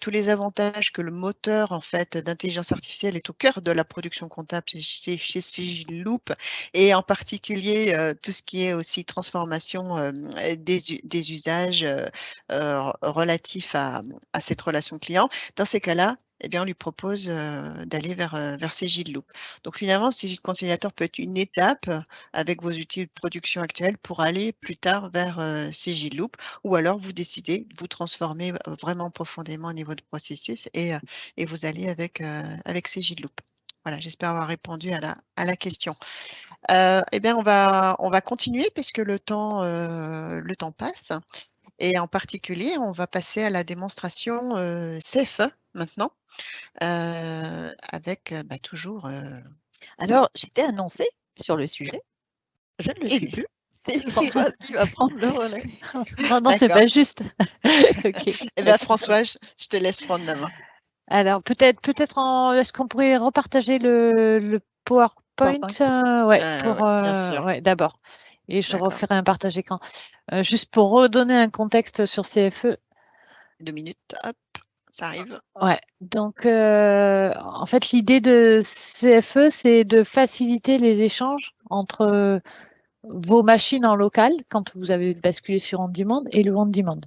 A: tous les avantages que le moteur en fait d'intelligence artificielle est au cœur de la production comptable chez Cegid Loop, et en particulier tout ce qui est aussi transformation des usages relatifs à cette relation client. Dans ces cas-là, eh bien, on lui propose d'aller vers Cegid Loop. Donc finalement, Cegid Conciliator peut être une étape avec vos outils de production actuels pour aller plus tard vers Cegid Loop, ou alors vous décidez de vous transformer vraiment profondément au niveau de processus et vous allez avec Cegid Loop. Voilà, j'espère avoir répondu à la question. Eh bien, on va continuer puisque le temps passe. Et en particulier, on va passer à la démonstration CFE maintenant, avec toujours.
C: Alors, j'étais annoncée sur le sujet. Je ne le suis plus. C'est Françoise qui va prendre le relais.
D: Non, c'est pas juste.
A: Okay. Eh bien, Françoise, je te laisse prendre la main.
D: Alors, peut-être, est-ce qu'on pourrait repartager le PowerPoint,
A: bien sûr.
D: Ouais, d'abord. Et je referai un partage écran. Juste pour redonner un contexte sur CFE.
A: 2 minutes, hop, ça arrive.
D: Ouais, donc en fait, l'idée de CFE, c'est de faciliter les échanges entre vos machines en local, quand vous avez basculé sur on-demand, et le on-demand.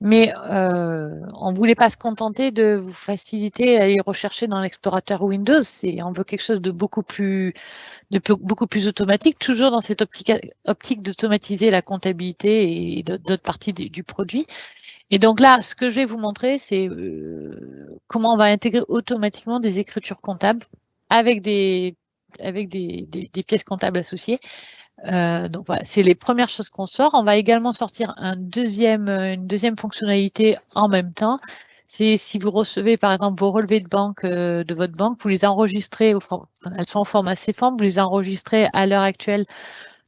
D: Mais on ne voulait pas se contenter de vous faciliter à aller rechercher dans l'explorateur Windows. On veut quelque chose de beaucoup plus automatique, toujours dans cette optique d'automatiser la comptabilité et d'autres parties du produit. Et donc là, ce que je vais vous montrer, c'est comment on va intégrer automatiquement des écritures comptables avec des pièces comptables associées. Donc voilà, c'est les premières choses qu'on sort. On va également sortir une deuxième fonctionnalité en même temps. C'est si vous recevez par exemple vos relevés de banque de votre banque, vous les enregistrez, elles sont au format CFORM, vous les enregistrez à l'heure actuelle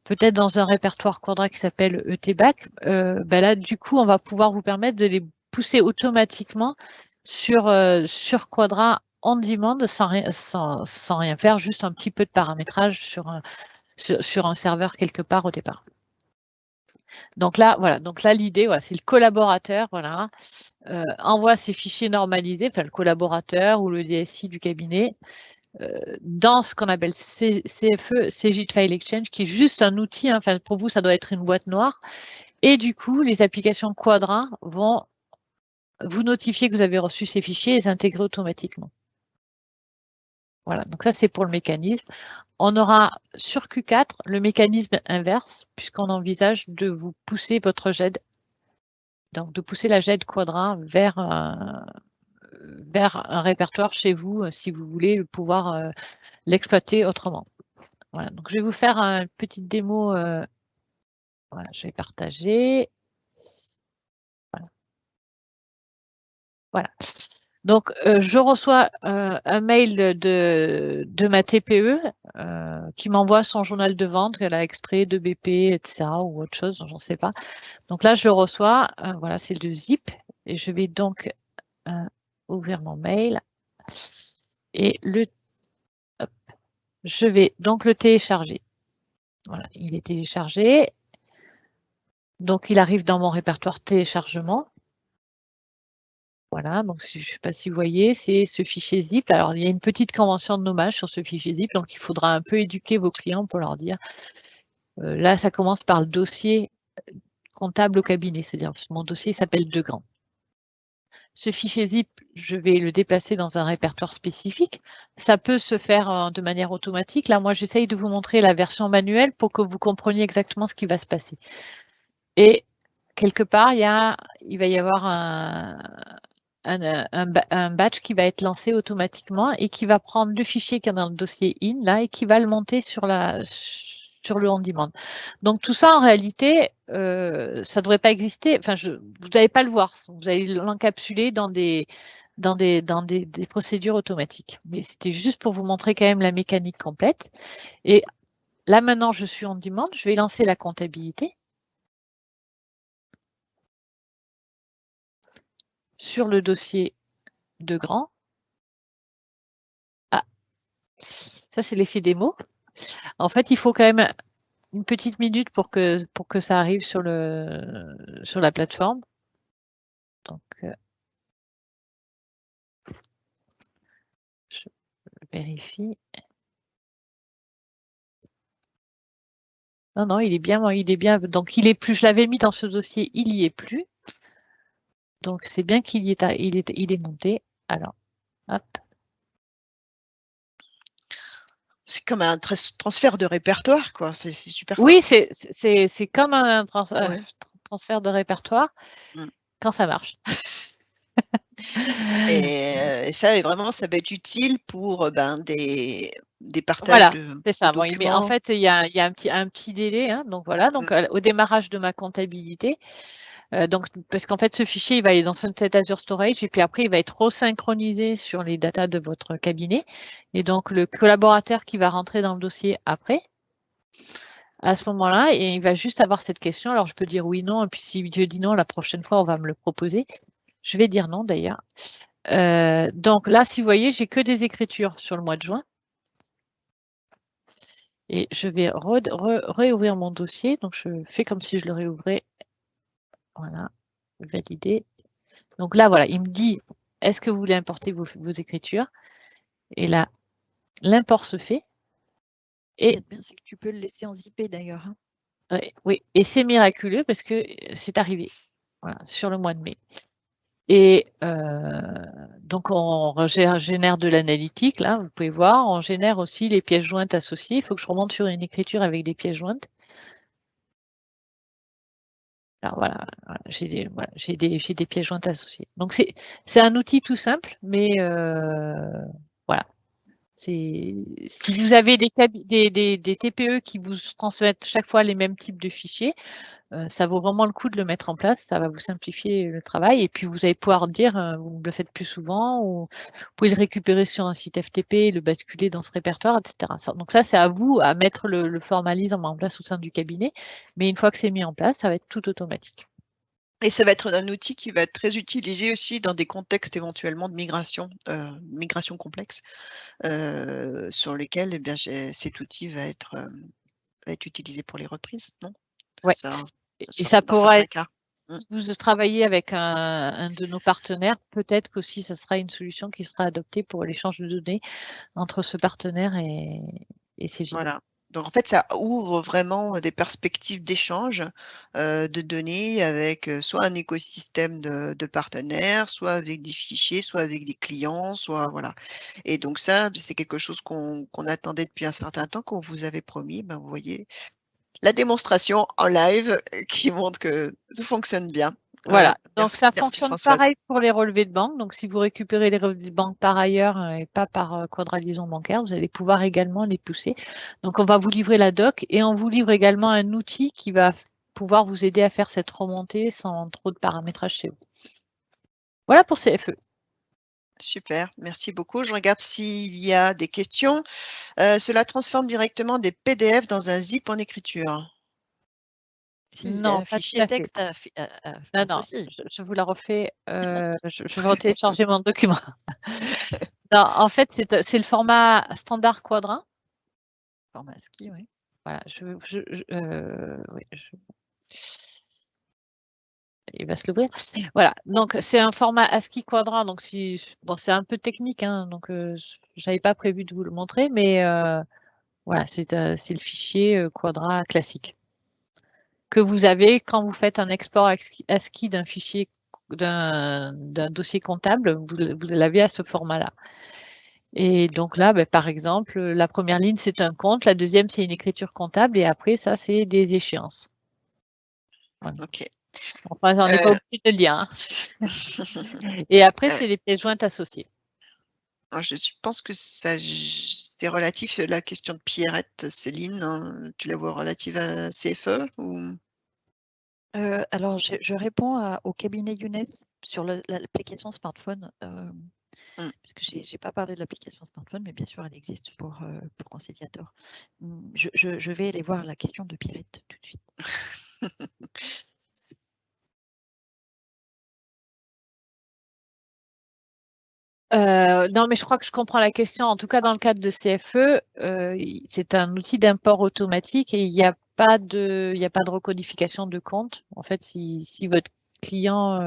D: peut-être dans un répertoire Quadra qui s'appelle ETBAC. Là, du coup, on va pouvoir vous permettre de les pousser automatiquement sur Quadra on demand sans rien faire, juste un petit peu de paramétrage sur un serveur quelque part au départ. Donc là, voilà. Donc là, l'idée, voilà, c'est le collaborateur, voilà, envoie ses fichiers normalisés, enfin le collaborateur ou le DSI du cabinet, dans ce qu'on appelle CFE, Cegid File Exchange, qui est juste un outil. Hein, enfin, pour vous, ça doit être une boîte noire. Et du coup, les applications Quadra vont vous notifier que vous avez reçu ces fichiers et les intégrer automatiquement. Voilà. Donc ça, c'est pour le mécanisme. On aura sur Q4 le mécanisme inverse, puisqu'on envisage de vous pousser votre GED, donc de pousser la GED Quadra vers un répertoire chez vous, si vous voulez pouvoir l'exploiter autrement. Voilà, donc je vais vous faire une petite démo. Voilà, je vais partager. Voilà. Donc, je reçois un mail de ma TPE qui m'envoie son journal de vente qu'elle a extrait de BP, etc. ou autre chose, j'en sais pas. Donc là, je le reçois. Voilà, c'est le zip. Et je vais donc ouvrir mon mail. Et je vais donc le télécharger. Voilà, il est téléchargé. Donc, il arrive dans mon répertoire téléchargement. Voilà, donc je ne sais pas si vous voyez, c'est ce fichier zip. Alors, il y a une petite convention de nommage sur ce fichier zip, donc il faudra un peu éduquer vos clients pour leur dire, là, ça commence par le dossier comptable au cabinet, c'est-à-dire mon dossier s'appelle Degrand. Ce fichier zip, je vais le déplacer dans un répertoire spécifique. Ça peut se faire de manière automatique. Là, moi, j'essaye de vous montrer la version manuelle pour que vous compreniez exactement ce qui va se passer. Et quelque part, il va y avoir un batch qui va être lancé automatiquement et qui va prendre le fichier qui est dans le dossier in là et qui va le monter sur le on-demand. Donc tout ça, en réalité, ça ne devrait pas exister. Enfin, vous n'allez pas le voir. Vous allez l'encapsuler dans des procédures automatiques. Mais c'était juste pour vous montrer quand même la mécanique complète. Et là, maintenant, je suis on-demand. Je vais lancer la comptabilité. Sur le dossier Degrand. Ah, ça c'est l'effet démo. En fait, il faut quand même une petite minute pour que ça arrive sur la plateforme. Donc, je vérifie. Non, il est bien. Donc, il est plus. Je l'avais mis dans ce dossier, il n'y est plus. Donc, c'est bien qu'il y est. Il est monté. Alors, hop.
A: C'est comme un transfert de répertoire, quoi. C'est super.
D: Oui, c'est comme un transfert de répertoire quand ça marche.
A: Et ça, vraiment, ça va être utile pour des partages
D: voilà,
A: de
D: c'est ça. Bon, mais en
A: documents.
D: fait, il y a un petit délai. Hein, donc voilà, donc au démarrage de ma comptabilité, donc parce qu'en fait, ce fichier, il va aller dans Sunset Azure Storage et puis après, il va être resynchronisé sur les datas de votre cabinet. Et donc, le collaborateur qui va rentrer dans le dossier après, à ce moment-là, et il va juste avoir cette question. Alors, je peux dire oui, non. Et puis, si je dis non, la prochaine fois, on va me le proposer. Je vais dire non, d'ailleurs. Donc là, si vous voyez, j'ai que des écritures sur le mois de juin. Et je vais réouvrir mon dossier. Donc, je fais comme si je le réouvrais. Voilà, valider. Donc là, voilà, il me dit, est-ce que vous voulez importer vos écritures? Et là, l'import se fait.
C: Et bien, c'est que tu peux le laisser en zippé d'ailleurs. Hein.
D: Oui, et c'est miraculeux parce que c'est arrivé sur le mois de mai. Et donc, on génère de l'analytique, là, vous pouvez voir. On génère aussi les pièces jointes associées. Il faut que je remonte sur une écriture avec des pièces jointes. Alors voilà, j'ai des pièces jointes associées. Donc, c'est un outil tout simple, mais voilà. Si vous avez des TPE qui vous transmettent chaque fois les mêmes types de fichiers, ça vaut vraiment le coup de le mettre en place, ça va vous simplifier le travail et puis vous allez pouvoir dire, vous le faites plus souvent ou vous pouvez le récupérer sur un site FTP, le basculer dans ce répertoire, etc. Donc ça, c'est à vous à mettre le formalisme en place au sein du cabinet, mais une fois que c'est mis en place, ça va être tout automatique.
A: Et ça va être un outil qui va être très utilisé aussi dans des contextes éventuellement de migration complexe, sur lesquels cet outil va être utilisé pour les reprises, non?
D: Ouais. Et ça pourra être, si vous travaillez avec un de nos partenaires, peut-être qu'aussi ce sera une solution qui sera adoptée pour l'échange de données entre ce partenaire et CGID.
A: Voilà. Donc en fait, ça ouvre vraiment des perspectives d'échange de données avec soit un écosystème de partenaires, soit avec des fichiers, soit avec des clients, soit voilà. Et donc ça, c'est quelque chose qu'on attendait depuis un certain temps, qu'on vous avait promis. Ben, vous voyez la démonstration en live qui montre que ça fonctionne bien.
D: Voilà, donc ça
A: merci
D: fonctionne
A: Françoise.
D: pareil pour les relevés de banque. Donc si vous récupérez les relevés de banque par ailleurs et pas par Quadra-Liaison bancaire, vous allez pouvoir également les pousser. Donc on va vous livrer la doc et on vous livre également un outil qui va pouvoir vous aider à faire cette remontée sans trop de paramétrage chez vous. Voilà pour CFE.
A: Super, merci beaucoup. Je regarde s'il y a des questions. Cela transforme directement des PDF dans un zip en écriture.
D: Non, pas tout à fait. Non, je vous la refais. Je vais retélécharger mon document. Non, en fait, c'est le format standard Quadra.
C: Format ski, oui.
D: Voilà, il va se l'ouvrir. Voilà, donc c'est un format ASCII Quadra, donc bon, c'est un peu technique, hein, donc j'avais pas prévu de vous le montrer, mais voilà, c'est le fichier Quadra classique que vous avez quand vous faites un export ASCII d'un fichier d'un dossier comptable, vous l'avez à ce format-là. Et donc là, par exemple, la première ligne, c'est un compte, la deuxième, c'est une écriture comptable, et après, ça, c'est des échéances. Voilà.
A: Ok.
D: Enfin, on n'est pas obligé de le dire. Hein. Et après, c'est les pièces jointes associées.
A: Je pense que ça c'est relatif à la question de Pierrette, Céline. Hein, tu la vois relative à CFE ou...
C: Alors, je réponds au cabinet Younes sur l'application smartphone, puisque je n'ai pas parlé de l'application smartphone, mais bien sûr, elle existe pour Conciliator. Je vais aller voir la question de Pierrette tout de suite.
D: Non, mais je crois que je comprends la question. En tout cas, dans le cadre de CFE, c'est un outil d'import automatique et il n'y a pas de recodification de compte. En fait, si votre client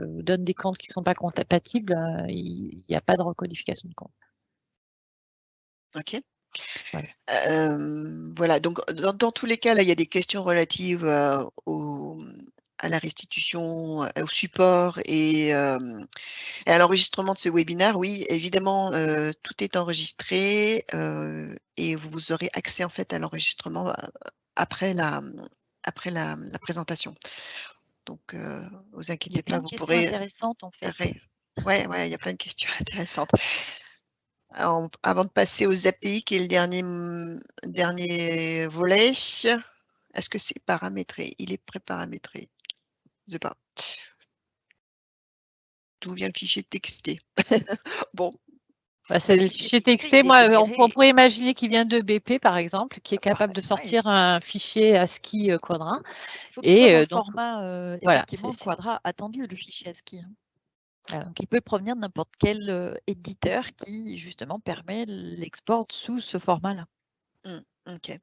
D: vous donne des comptes qui ne sont pas compatibles, il n'y a pas de recodification de compte.
A: Ok.
D: Voilà.
A: Voilà, donc dans tous les cas, là, il y a des questions relatives à la restitution, au support et à l'enregistrement de ce webinaire. Oui, évidemment, tout est enregistré et vous aurez accès en fait à l'enregistrement après la présentation. Donc, vous inquiétez pas, vous pourrez...
C: intéressantes en fait.
A: Ouais, il y a plein de questions intéressantes. Avant de passer aux API, qui est le dernier volet, est-ce que c'est paramétré? Il est pré-paramétré. Je ne sais pas. D'où vient le fichier texté? Bon.
D: C'est le fichier texté. Moi, on pourrait imaginer qu'il vient de BP, par exemple, qui est capable de sortir un fichier ASCII Quadra.
C: Il faut qu'il soit dans le format effectivement Quadra attendu, le fichier ASCII. Voilà. Donc, il peut provenir de n'importe quel éditeur qui, justement, permet l'export sous ce format-là.
A: Ok.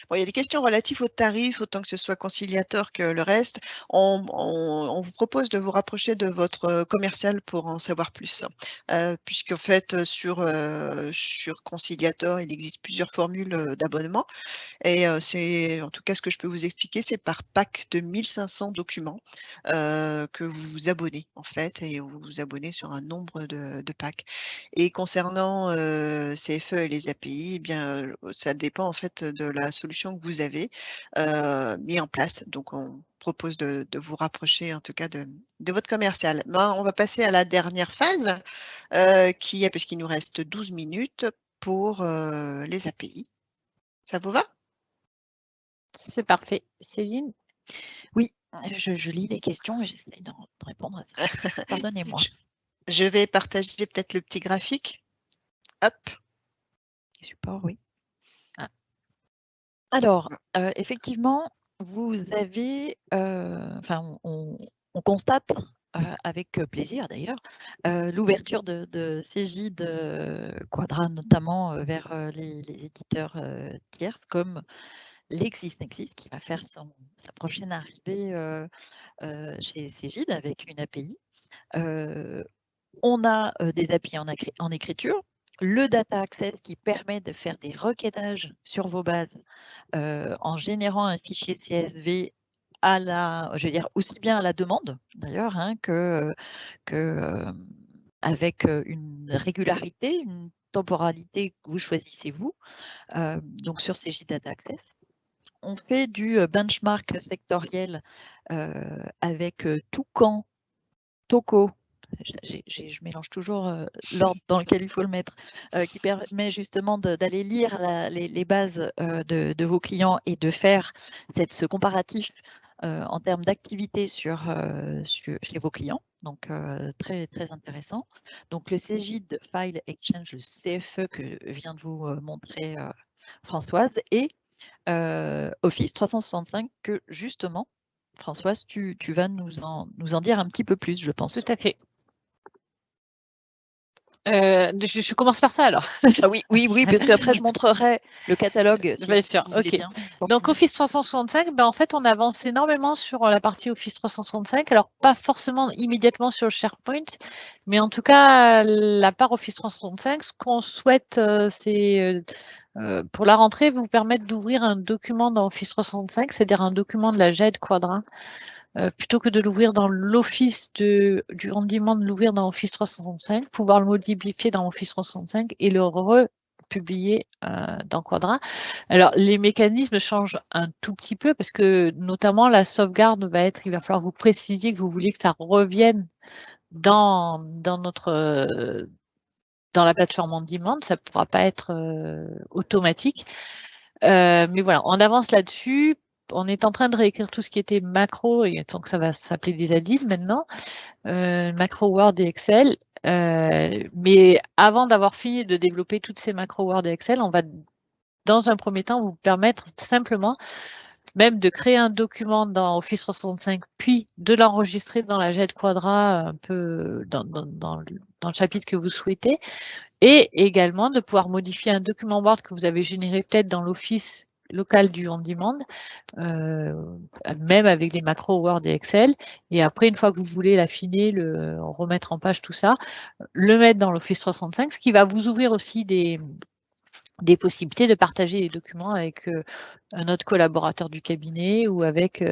A: Bon, il y a des questions relatives aux tarifs, autant que ce soit Conciliator que le reste. On vous propose de vous rapprocher de votre commercial pour en savoir plus, puisqu'en fait, sur Conciliator, il existe plusieurs formules d'abonnement. Et c'est, en tout cas, ce que je peux vous expliquer, c'est par pack de 1500 documents que vous vous abonnez, en fait, et vous vous abonnez sur un nombre de packs. Et concernant CFE et les API, eh bien, ça dépend en fait de la solution que vous avez mis en place. Donc, on propose de vous rapprocher en tout cas de votre commercial. Ben, on va passer à la dernière phase qui est, puisqu'il nous reste 12 minutes pour les API. Ça vous va?
D: C'est parfait. Céline?
C: Oui, je lis les questions et j'essaie de répondre à ça. Pardonnez-moi.
A: Je vais partager peut-être le petit graphique. Hop.
C: Support, oui. Alors, effectivement, vous avez, on constate avec plaisir d'ailleurs, l'ouverture de Cegid Quadra, notamment vers les éditeurs tierces comme LexisNexis qui va faire sa prochaine arrivée chez Cegid avec une API. On a des API en écriture, le Data Access qui permet de faire des requêtages sur vos bases en générant un fichier CSV aussi bien à la demande d'ailleurs hein, que avec une régularité, une temporalité que vous choisissez vous, donc sur Cegid Data Access. On fait du benchmark sectoriel avec Toucan, Toco, je mélange toujours l'ordre dans lequel il faut le mettre, qui permet justement d'aller lire les bases de vos clients et de faire ce comparatif en termes d'activité chez vos clients. Donc, très, très intéressant. Donc, le Cegid File Exchange, le CFE que vient de vous montrer Françoise, et Office 365 que justement, Françoise, tu vas nous en dire un petit peu plus, je pense.
D: Tout à fait. Je commence par ça alors.
C: Oui, parce qu'après je montrerai le catalogue. Si
D: Bien sûr,
C: vous voulez
D: ok.
C: bien, pour
D: Donc
C: finir.
D: Office 365, en fait, on avance énormément sur la partie Office 365. Alors, pas forcément immédiatement sur le SharePoint, mais en tout cas, la part Office 365, ce qu'on souhaite, c'est pour la rentrée, vous permettre d'ouvrir un document dans Office 365, c'est-à-dire un document de la GED Quadra, plutôt que de l'ouvrir dans l'Office du on-demand, de l'ouvrir dans Office 365, pouvoir le modifier dans Office 365 et le republier dans Quadra. Alors, les mécanismes changent un tout petit peu parce que notamment la sauvegarde va être, il va falloir vous préciser que vous voulez que ça revienne dans la plateforme on-demand, ça ne pourra pas être automatique. Mais voilà, on avance là-dessus. On est en train de réécrire tout ce qui était macro, et donc ça va s'appeler des addils maintenant, macro Word et Excel. Mais avant d'avoir fini de développer toutes ces macros Word et Excel, on va dans un premier temps vous permettre simplement même de créer un document dans Office 365, puis de l'enregistrer dans la GED Quadra un peu dans le chapitre que vous souhaitez, et également de pouvoir modifier un document Word que vous avez généré peut-être dans l'Office local du on-demand, même avec les macros Word et Excel, et après, une fois que vous voulez l'affiner, remettre en page tout ça, le mettre dans l'Office 365, ce qui va vous ouvrir aussi des possibilités de partager les documents avec un autre collaborateur du cabinet ou avec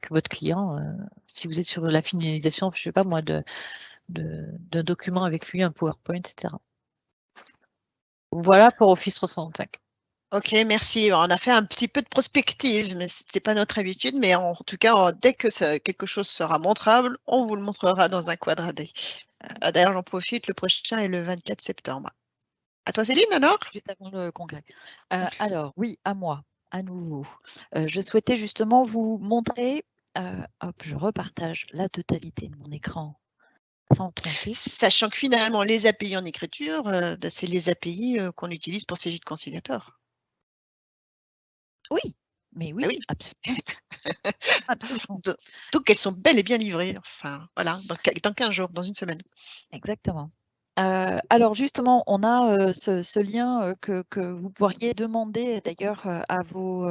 D: votre client, si vous êtes sur la finalisation, je ne sais pas moi, d'un document avec lui, un PowerPoint, etc. Voilà pour Office 365.
A: Ok, merci. On a fait un petit peu de prospective, mais ce n'était pas notre habitude. Mais en tout cas, dès que quelque chose sera montrable, on vous le montrera dans un quadradé. D'ailleurs, j'en profite, le prochain est le 24 septembre. À toi, Céline, alors?
C: Juste avant le congrès. Alors, oui, à moi, à nouveau. Je souhaitais justement vous montrer, hop, je repartage la totalité de mon écran sans tromper.
A: Sachant que finalement, les API en écriture, c'est les API qu'on utilise pour Cegid Conciliator.
C: Oui, mais oui,
A: Ah oui.
C: absolument. Absolument.
A: Donc, elles sont bel et bien livrées. Enfin, voilà, dans 15 jours, dans une semaine.
C: Exactement. Alors justement, on a ce lien que vous pourriez demander d'ailleurs à vos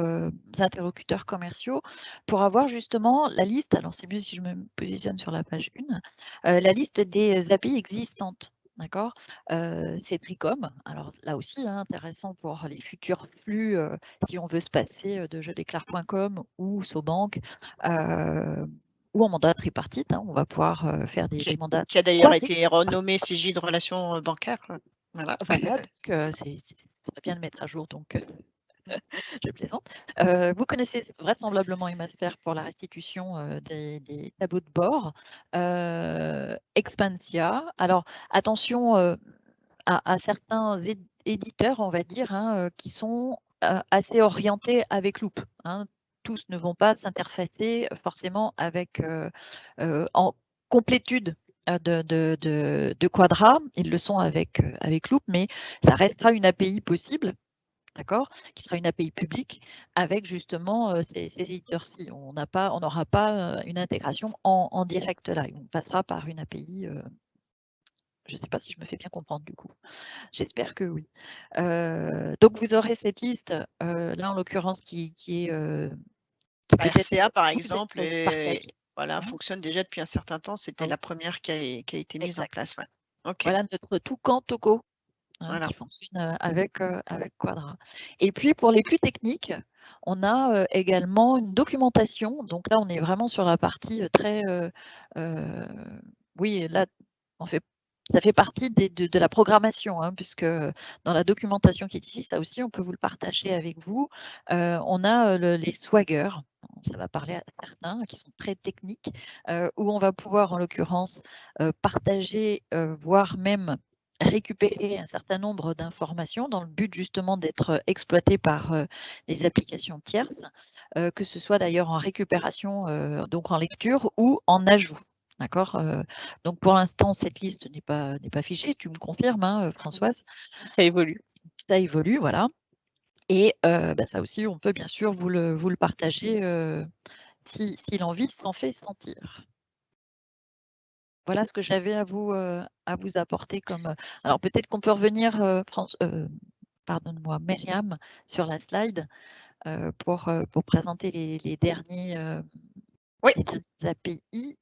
C: interlocuteurs commerciaux pour avoir justement la liste, alors c'est mieux si je me positionne sur la page 1, la liste des API existantes. D'accord, c'est Tricom. Alors là aussi, intéressant pour les futurs flux, si on veut se passer de jedéclare.com ou SoBank, ou en mandat tripartite. On va pouvoir faire des mandats.
A: Qui a d'ailleurs été renommé Cegid Relations bancaires. Voilà.
C: Voilà, donc c'est bien de mettre à jour, donc je plaisante. Vous connaissez vraisemblablement Emasphère pour la restitution des tableaux de bord. Expansia. Alors, attention à certains éditeurs, on va dire, qui sont assez orientés avec Loop. Tous ne vont pas s'interfacer forcément avec en complétude de Quadra. Ils le sont avec Loop, mais ça restera une API possible. D'accord, qui sera une API publique avec justement ces éditeurs-ci. On n'aura pas une intégration en direct là. On passera par une API. Je ne sais pas si je me fais bien comprendre du coup. J'espère que oui. Donc vous aurez cette liste là en l'occurrence qui est
A: RCA par exemple, voilà,
C: Hein.
A: fonctionne déjà depuis un certain temps. C'était la première qui a été mise en place. Ouais. Okay.
C: Voilà notre Toucan Toco.
A: Voilà.
C: Qui fonctionne avec Quadra. Et puis pour les plus techniques, on a également une documentation. Donc là, on est vraiment sur la partie très... oui, là, ça fait partie de la programmation, puisque dans la documentation qui est ici, ça aussi, on peut vous le partager avec vous. On a les Swagger, ça va parler à certains qui sont très techniques, où on va pouvoir, en l'occurrence, partager, voire même récupérer un certain nombre d'informations dans le but justement d'être exploité par des applications tierces, que ce soit d'ailleurs en récupération, donc en lecture ou en ajout. D'accord. Donc pour l'instant, cette liste n'est pas fichée. Tu me confirmes, Françoise?
D: Ça évolue.
C: Ça évolue, voilà. Et ça aussi, on peut bien sûr vous le partager si l'envie s'en fait sentir. Voilà ce que j'avais à vous apporter comme. Alors peut-être qu'on peut revenir, pardonne-moi, Myriam, sur la slide pour présenter les derniers
A: Oui,
C: API.
A: oui,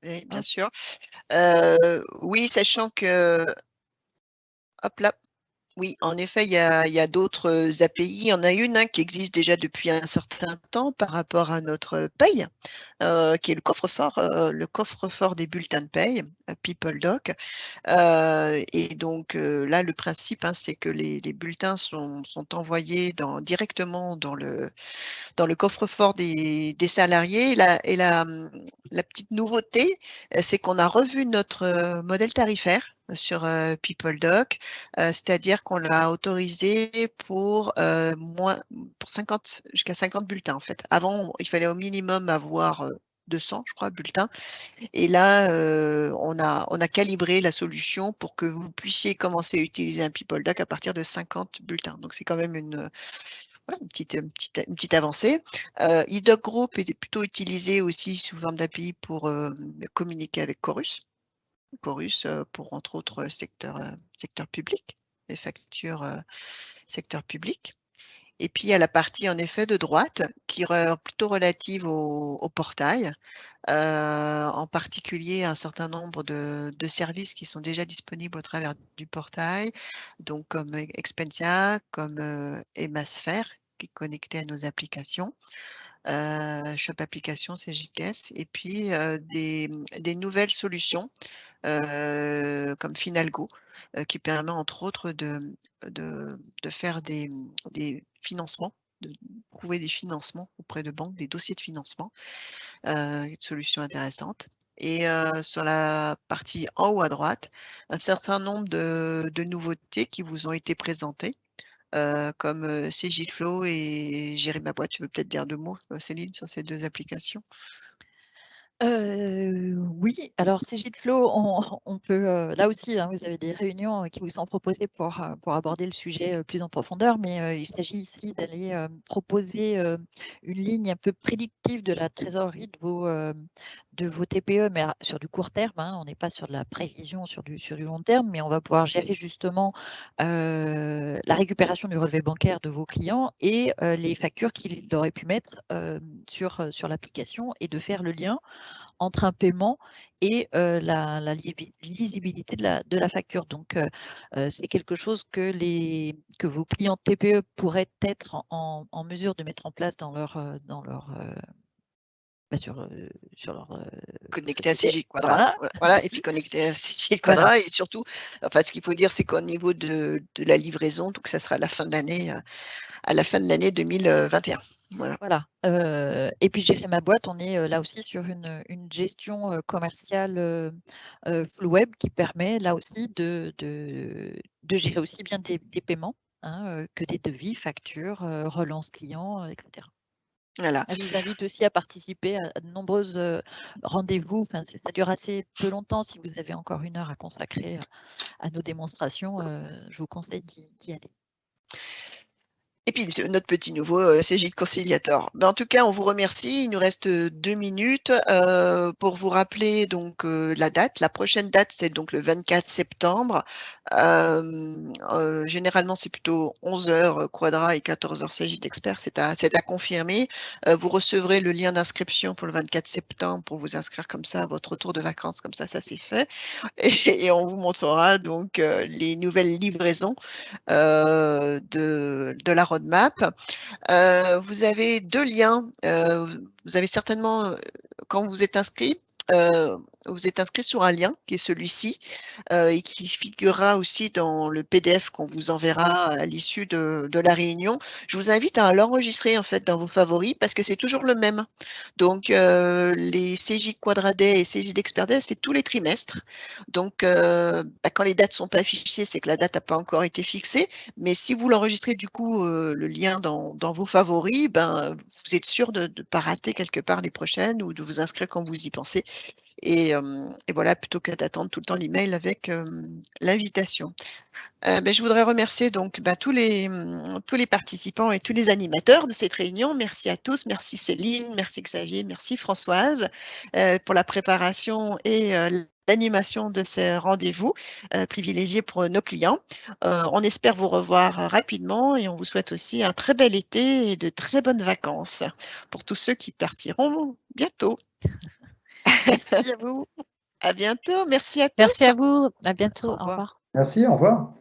A: bien
C: Hop.
A: sûr. Oui, sachant que, hop là, oui, en effet, il y a d'autres API. Il y en a une qui existe déjà depuis un certain temps par rapport à notre paye, qui est le coffre-fort des bulletins de paye, PeopleDoc. Et donc là, le principe, c'est que les bulletins sont envoyés directement dans le coffre-fort des salariés. La petite nouveauté, c'est qu'on a revu notre modèle tarifaire sur PeopleDoc, c'est-à-dire qu'on l'a autorisé pour jusqu'à 50 bulletins en fait. Avant, il fallait au minimum avoir 200, je crois, bulletins. Et là, on a calibré la solution pour que vous puissiez commencer à utiliser un PeopleDoc à partir de 50 bulletins. Donc, c'est quand même voilà, une petite avancée. eDoc Group est plutôt utilisé aussi sous forme d'API pour communiquer avec Chorus. Chorus pour, entre autres, secteur public, les factures secteur public. Et puis, il y a la partie, en effet, de droite, qui est plutôt relative au portail, en particulier un certain nombre de services qui sont déjà disponibles au travers du portail, donc comme Expensia, comme Emasphere, qui est connecté à nos applications, Shop Applications, CJKS, et puis des nouvelles solutions comme Finalgo, qui permet entre autres de faire des financements, de trouver des financements auprès de banques, des dossiers de financement, une solution intéressante. Et sur la partie en haut à droite, un certain nombre de nouveautés qui vous ont été présentées, comme Cegidflow et Gérer ma boîte. Tu veux peut-être dire 2 mots, Céline, sur ces 2 applications?
C: Oui, alors Cegidflow, on peut, là aussi, vous avez des réunions qui vous sont proposées pour aborder le sujet plus en profondeur, mais il s'agit ici d'aller proposer une ligne un peu prédictive de la trésorerie de vos TPE, mais sur du court terme. On n'est pas sur de la prévision sur du long terme, mais on va pouvoir gérer justement la récupération du relevé bancaire de vos clients et les factures qu'ils auraient pu mettre sur l'application, et de faire le lien entre un paiement et la lisibilité de la facture. Donc, c'est quelque chose que vos clients TPE pourraient être en mesure de mettre en place sur leur
A: Connecté à
C: société.
A: CJ Quadra, voilà, et puis
C: Merci.
A: connecté à CJ
C: Voilà.
A: Quadra, et surtout, enfin, ce qu'il faut dire, c'est qu'au niveau de la livraison, donc ça sera à la fin de l'année 2021. Voilà.
C: Et puis Gérer ma boîte, on est là aussi sur une gestion commerciale full web qui permet là aussi de gérer aussi bien des paiements que des devis, factures, relance client, etc.
A: Voilà.
C: Je vous invite aussi à participer à de nombreuses rendez-vous. Enfin, ça dure assez peu longtemps. Si vous avez encore 1 heure à consacrer à nos démonstrations, je vous conseille d'y aller.
A: Et puis notre petit nouveau CJ Conciliator. En tout cas, on vous remercie. Il nous reste 2 minutes pour vous rappeler donc la date. La prochaine date, c'est donc le 24 septembre. Généralement, c'est plutôt 11h Quadra et 14h CJ d'Expert. C'est à confirmer. Vous recevrez le lien d'inscription pour le 24 septembre pour vous inscrire comme ça à votre retour de vacances. Comme ça c'est fait. Et on vous montrera donc les nouvelles livraisons de la roadmap. Vous avez 2 liens. Vous avez certainement, quand vous êtes inscrit sur un lien qui est celui-ci et qui figurera aussi dans le PDF qu'on vous enverra à l'issue de la réunion. Je vous invite à l'enregistrer en fait dans vos favoris parce que c'est toujours le même. Donc les CJ Quadra Day et CJ d'Expert Day, c'est tous les trimestres. Donc quand les dates sont pas affichées, c'est que la date n'a pas encore été fixée. Mais si vous l'enregistrez du coup le lien dans vos favoris, vous êtes sûr de ne pas rater quelque part les prochaines ou de vous inscrire quand vous y pensez. Et voilà, plutôt que d'attendre tout le temps l'email avec l'invitation. Je voudrais remercier donc tous les participants et tous les animateurs de cette réunion. Merci à tous, merci Céline, merci Xavier, merci Françoise pour la préparation et d'animation de ces rendez-vous privilégiés pour nos clients. On espère vous revoir rapidement et on vous souhaite aussi un très bel été et de très bonnes vacances pour tous ceux qui partiront bientôt.
C: Merci à vous.
A: À bientôt. Merci à tous.
D: Merci à vous. À bientôt.
C: Au
D: Au
C: revoir.
D: revoir.
B: Merci, au revoir.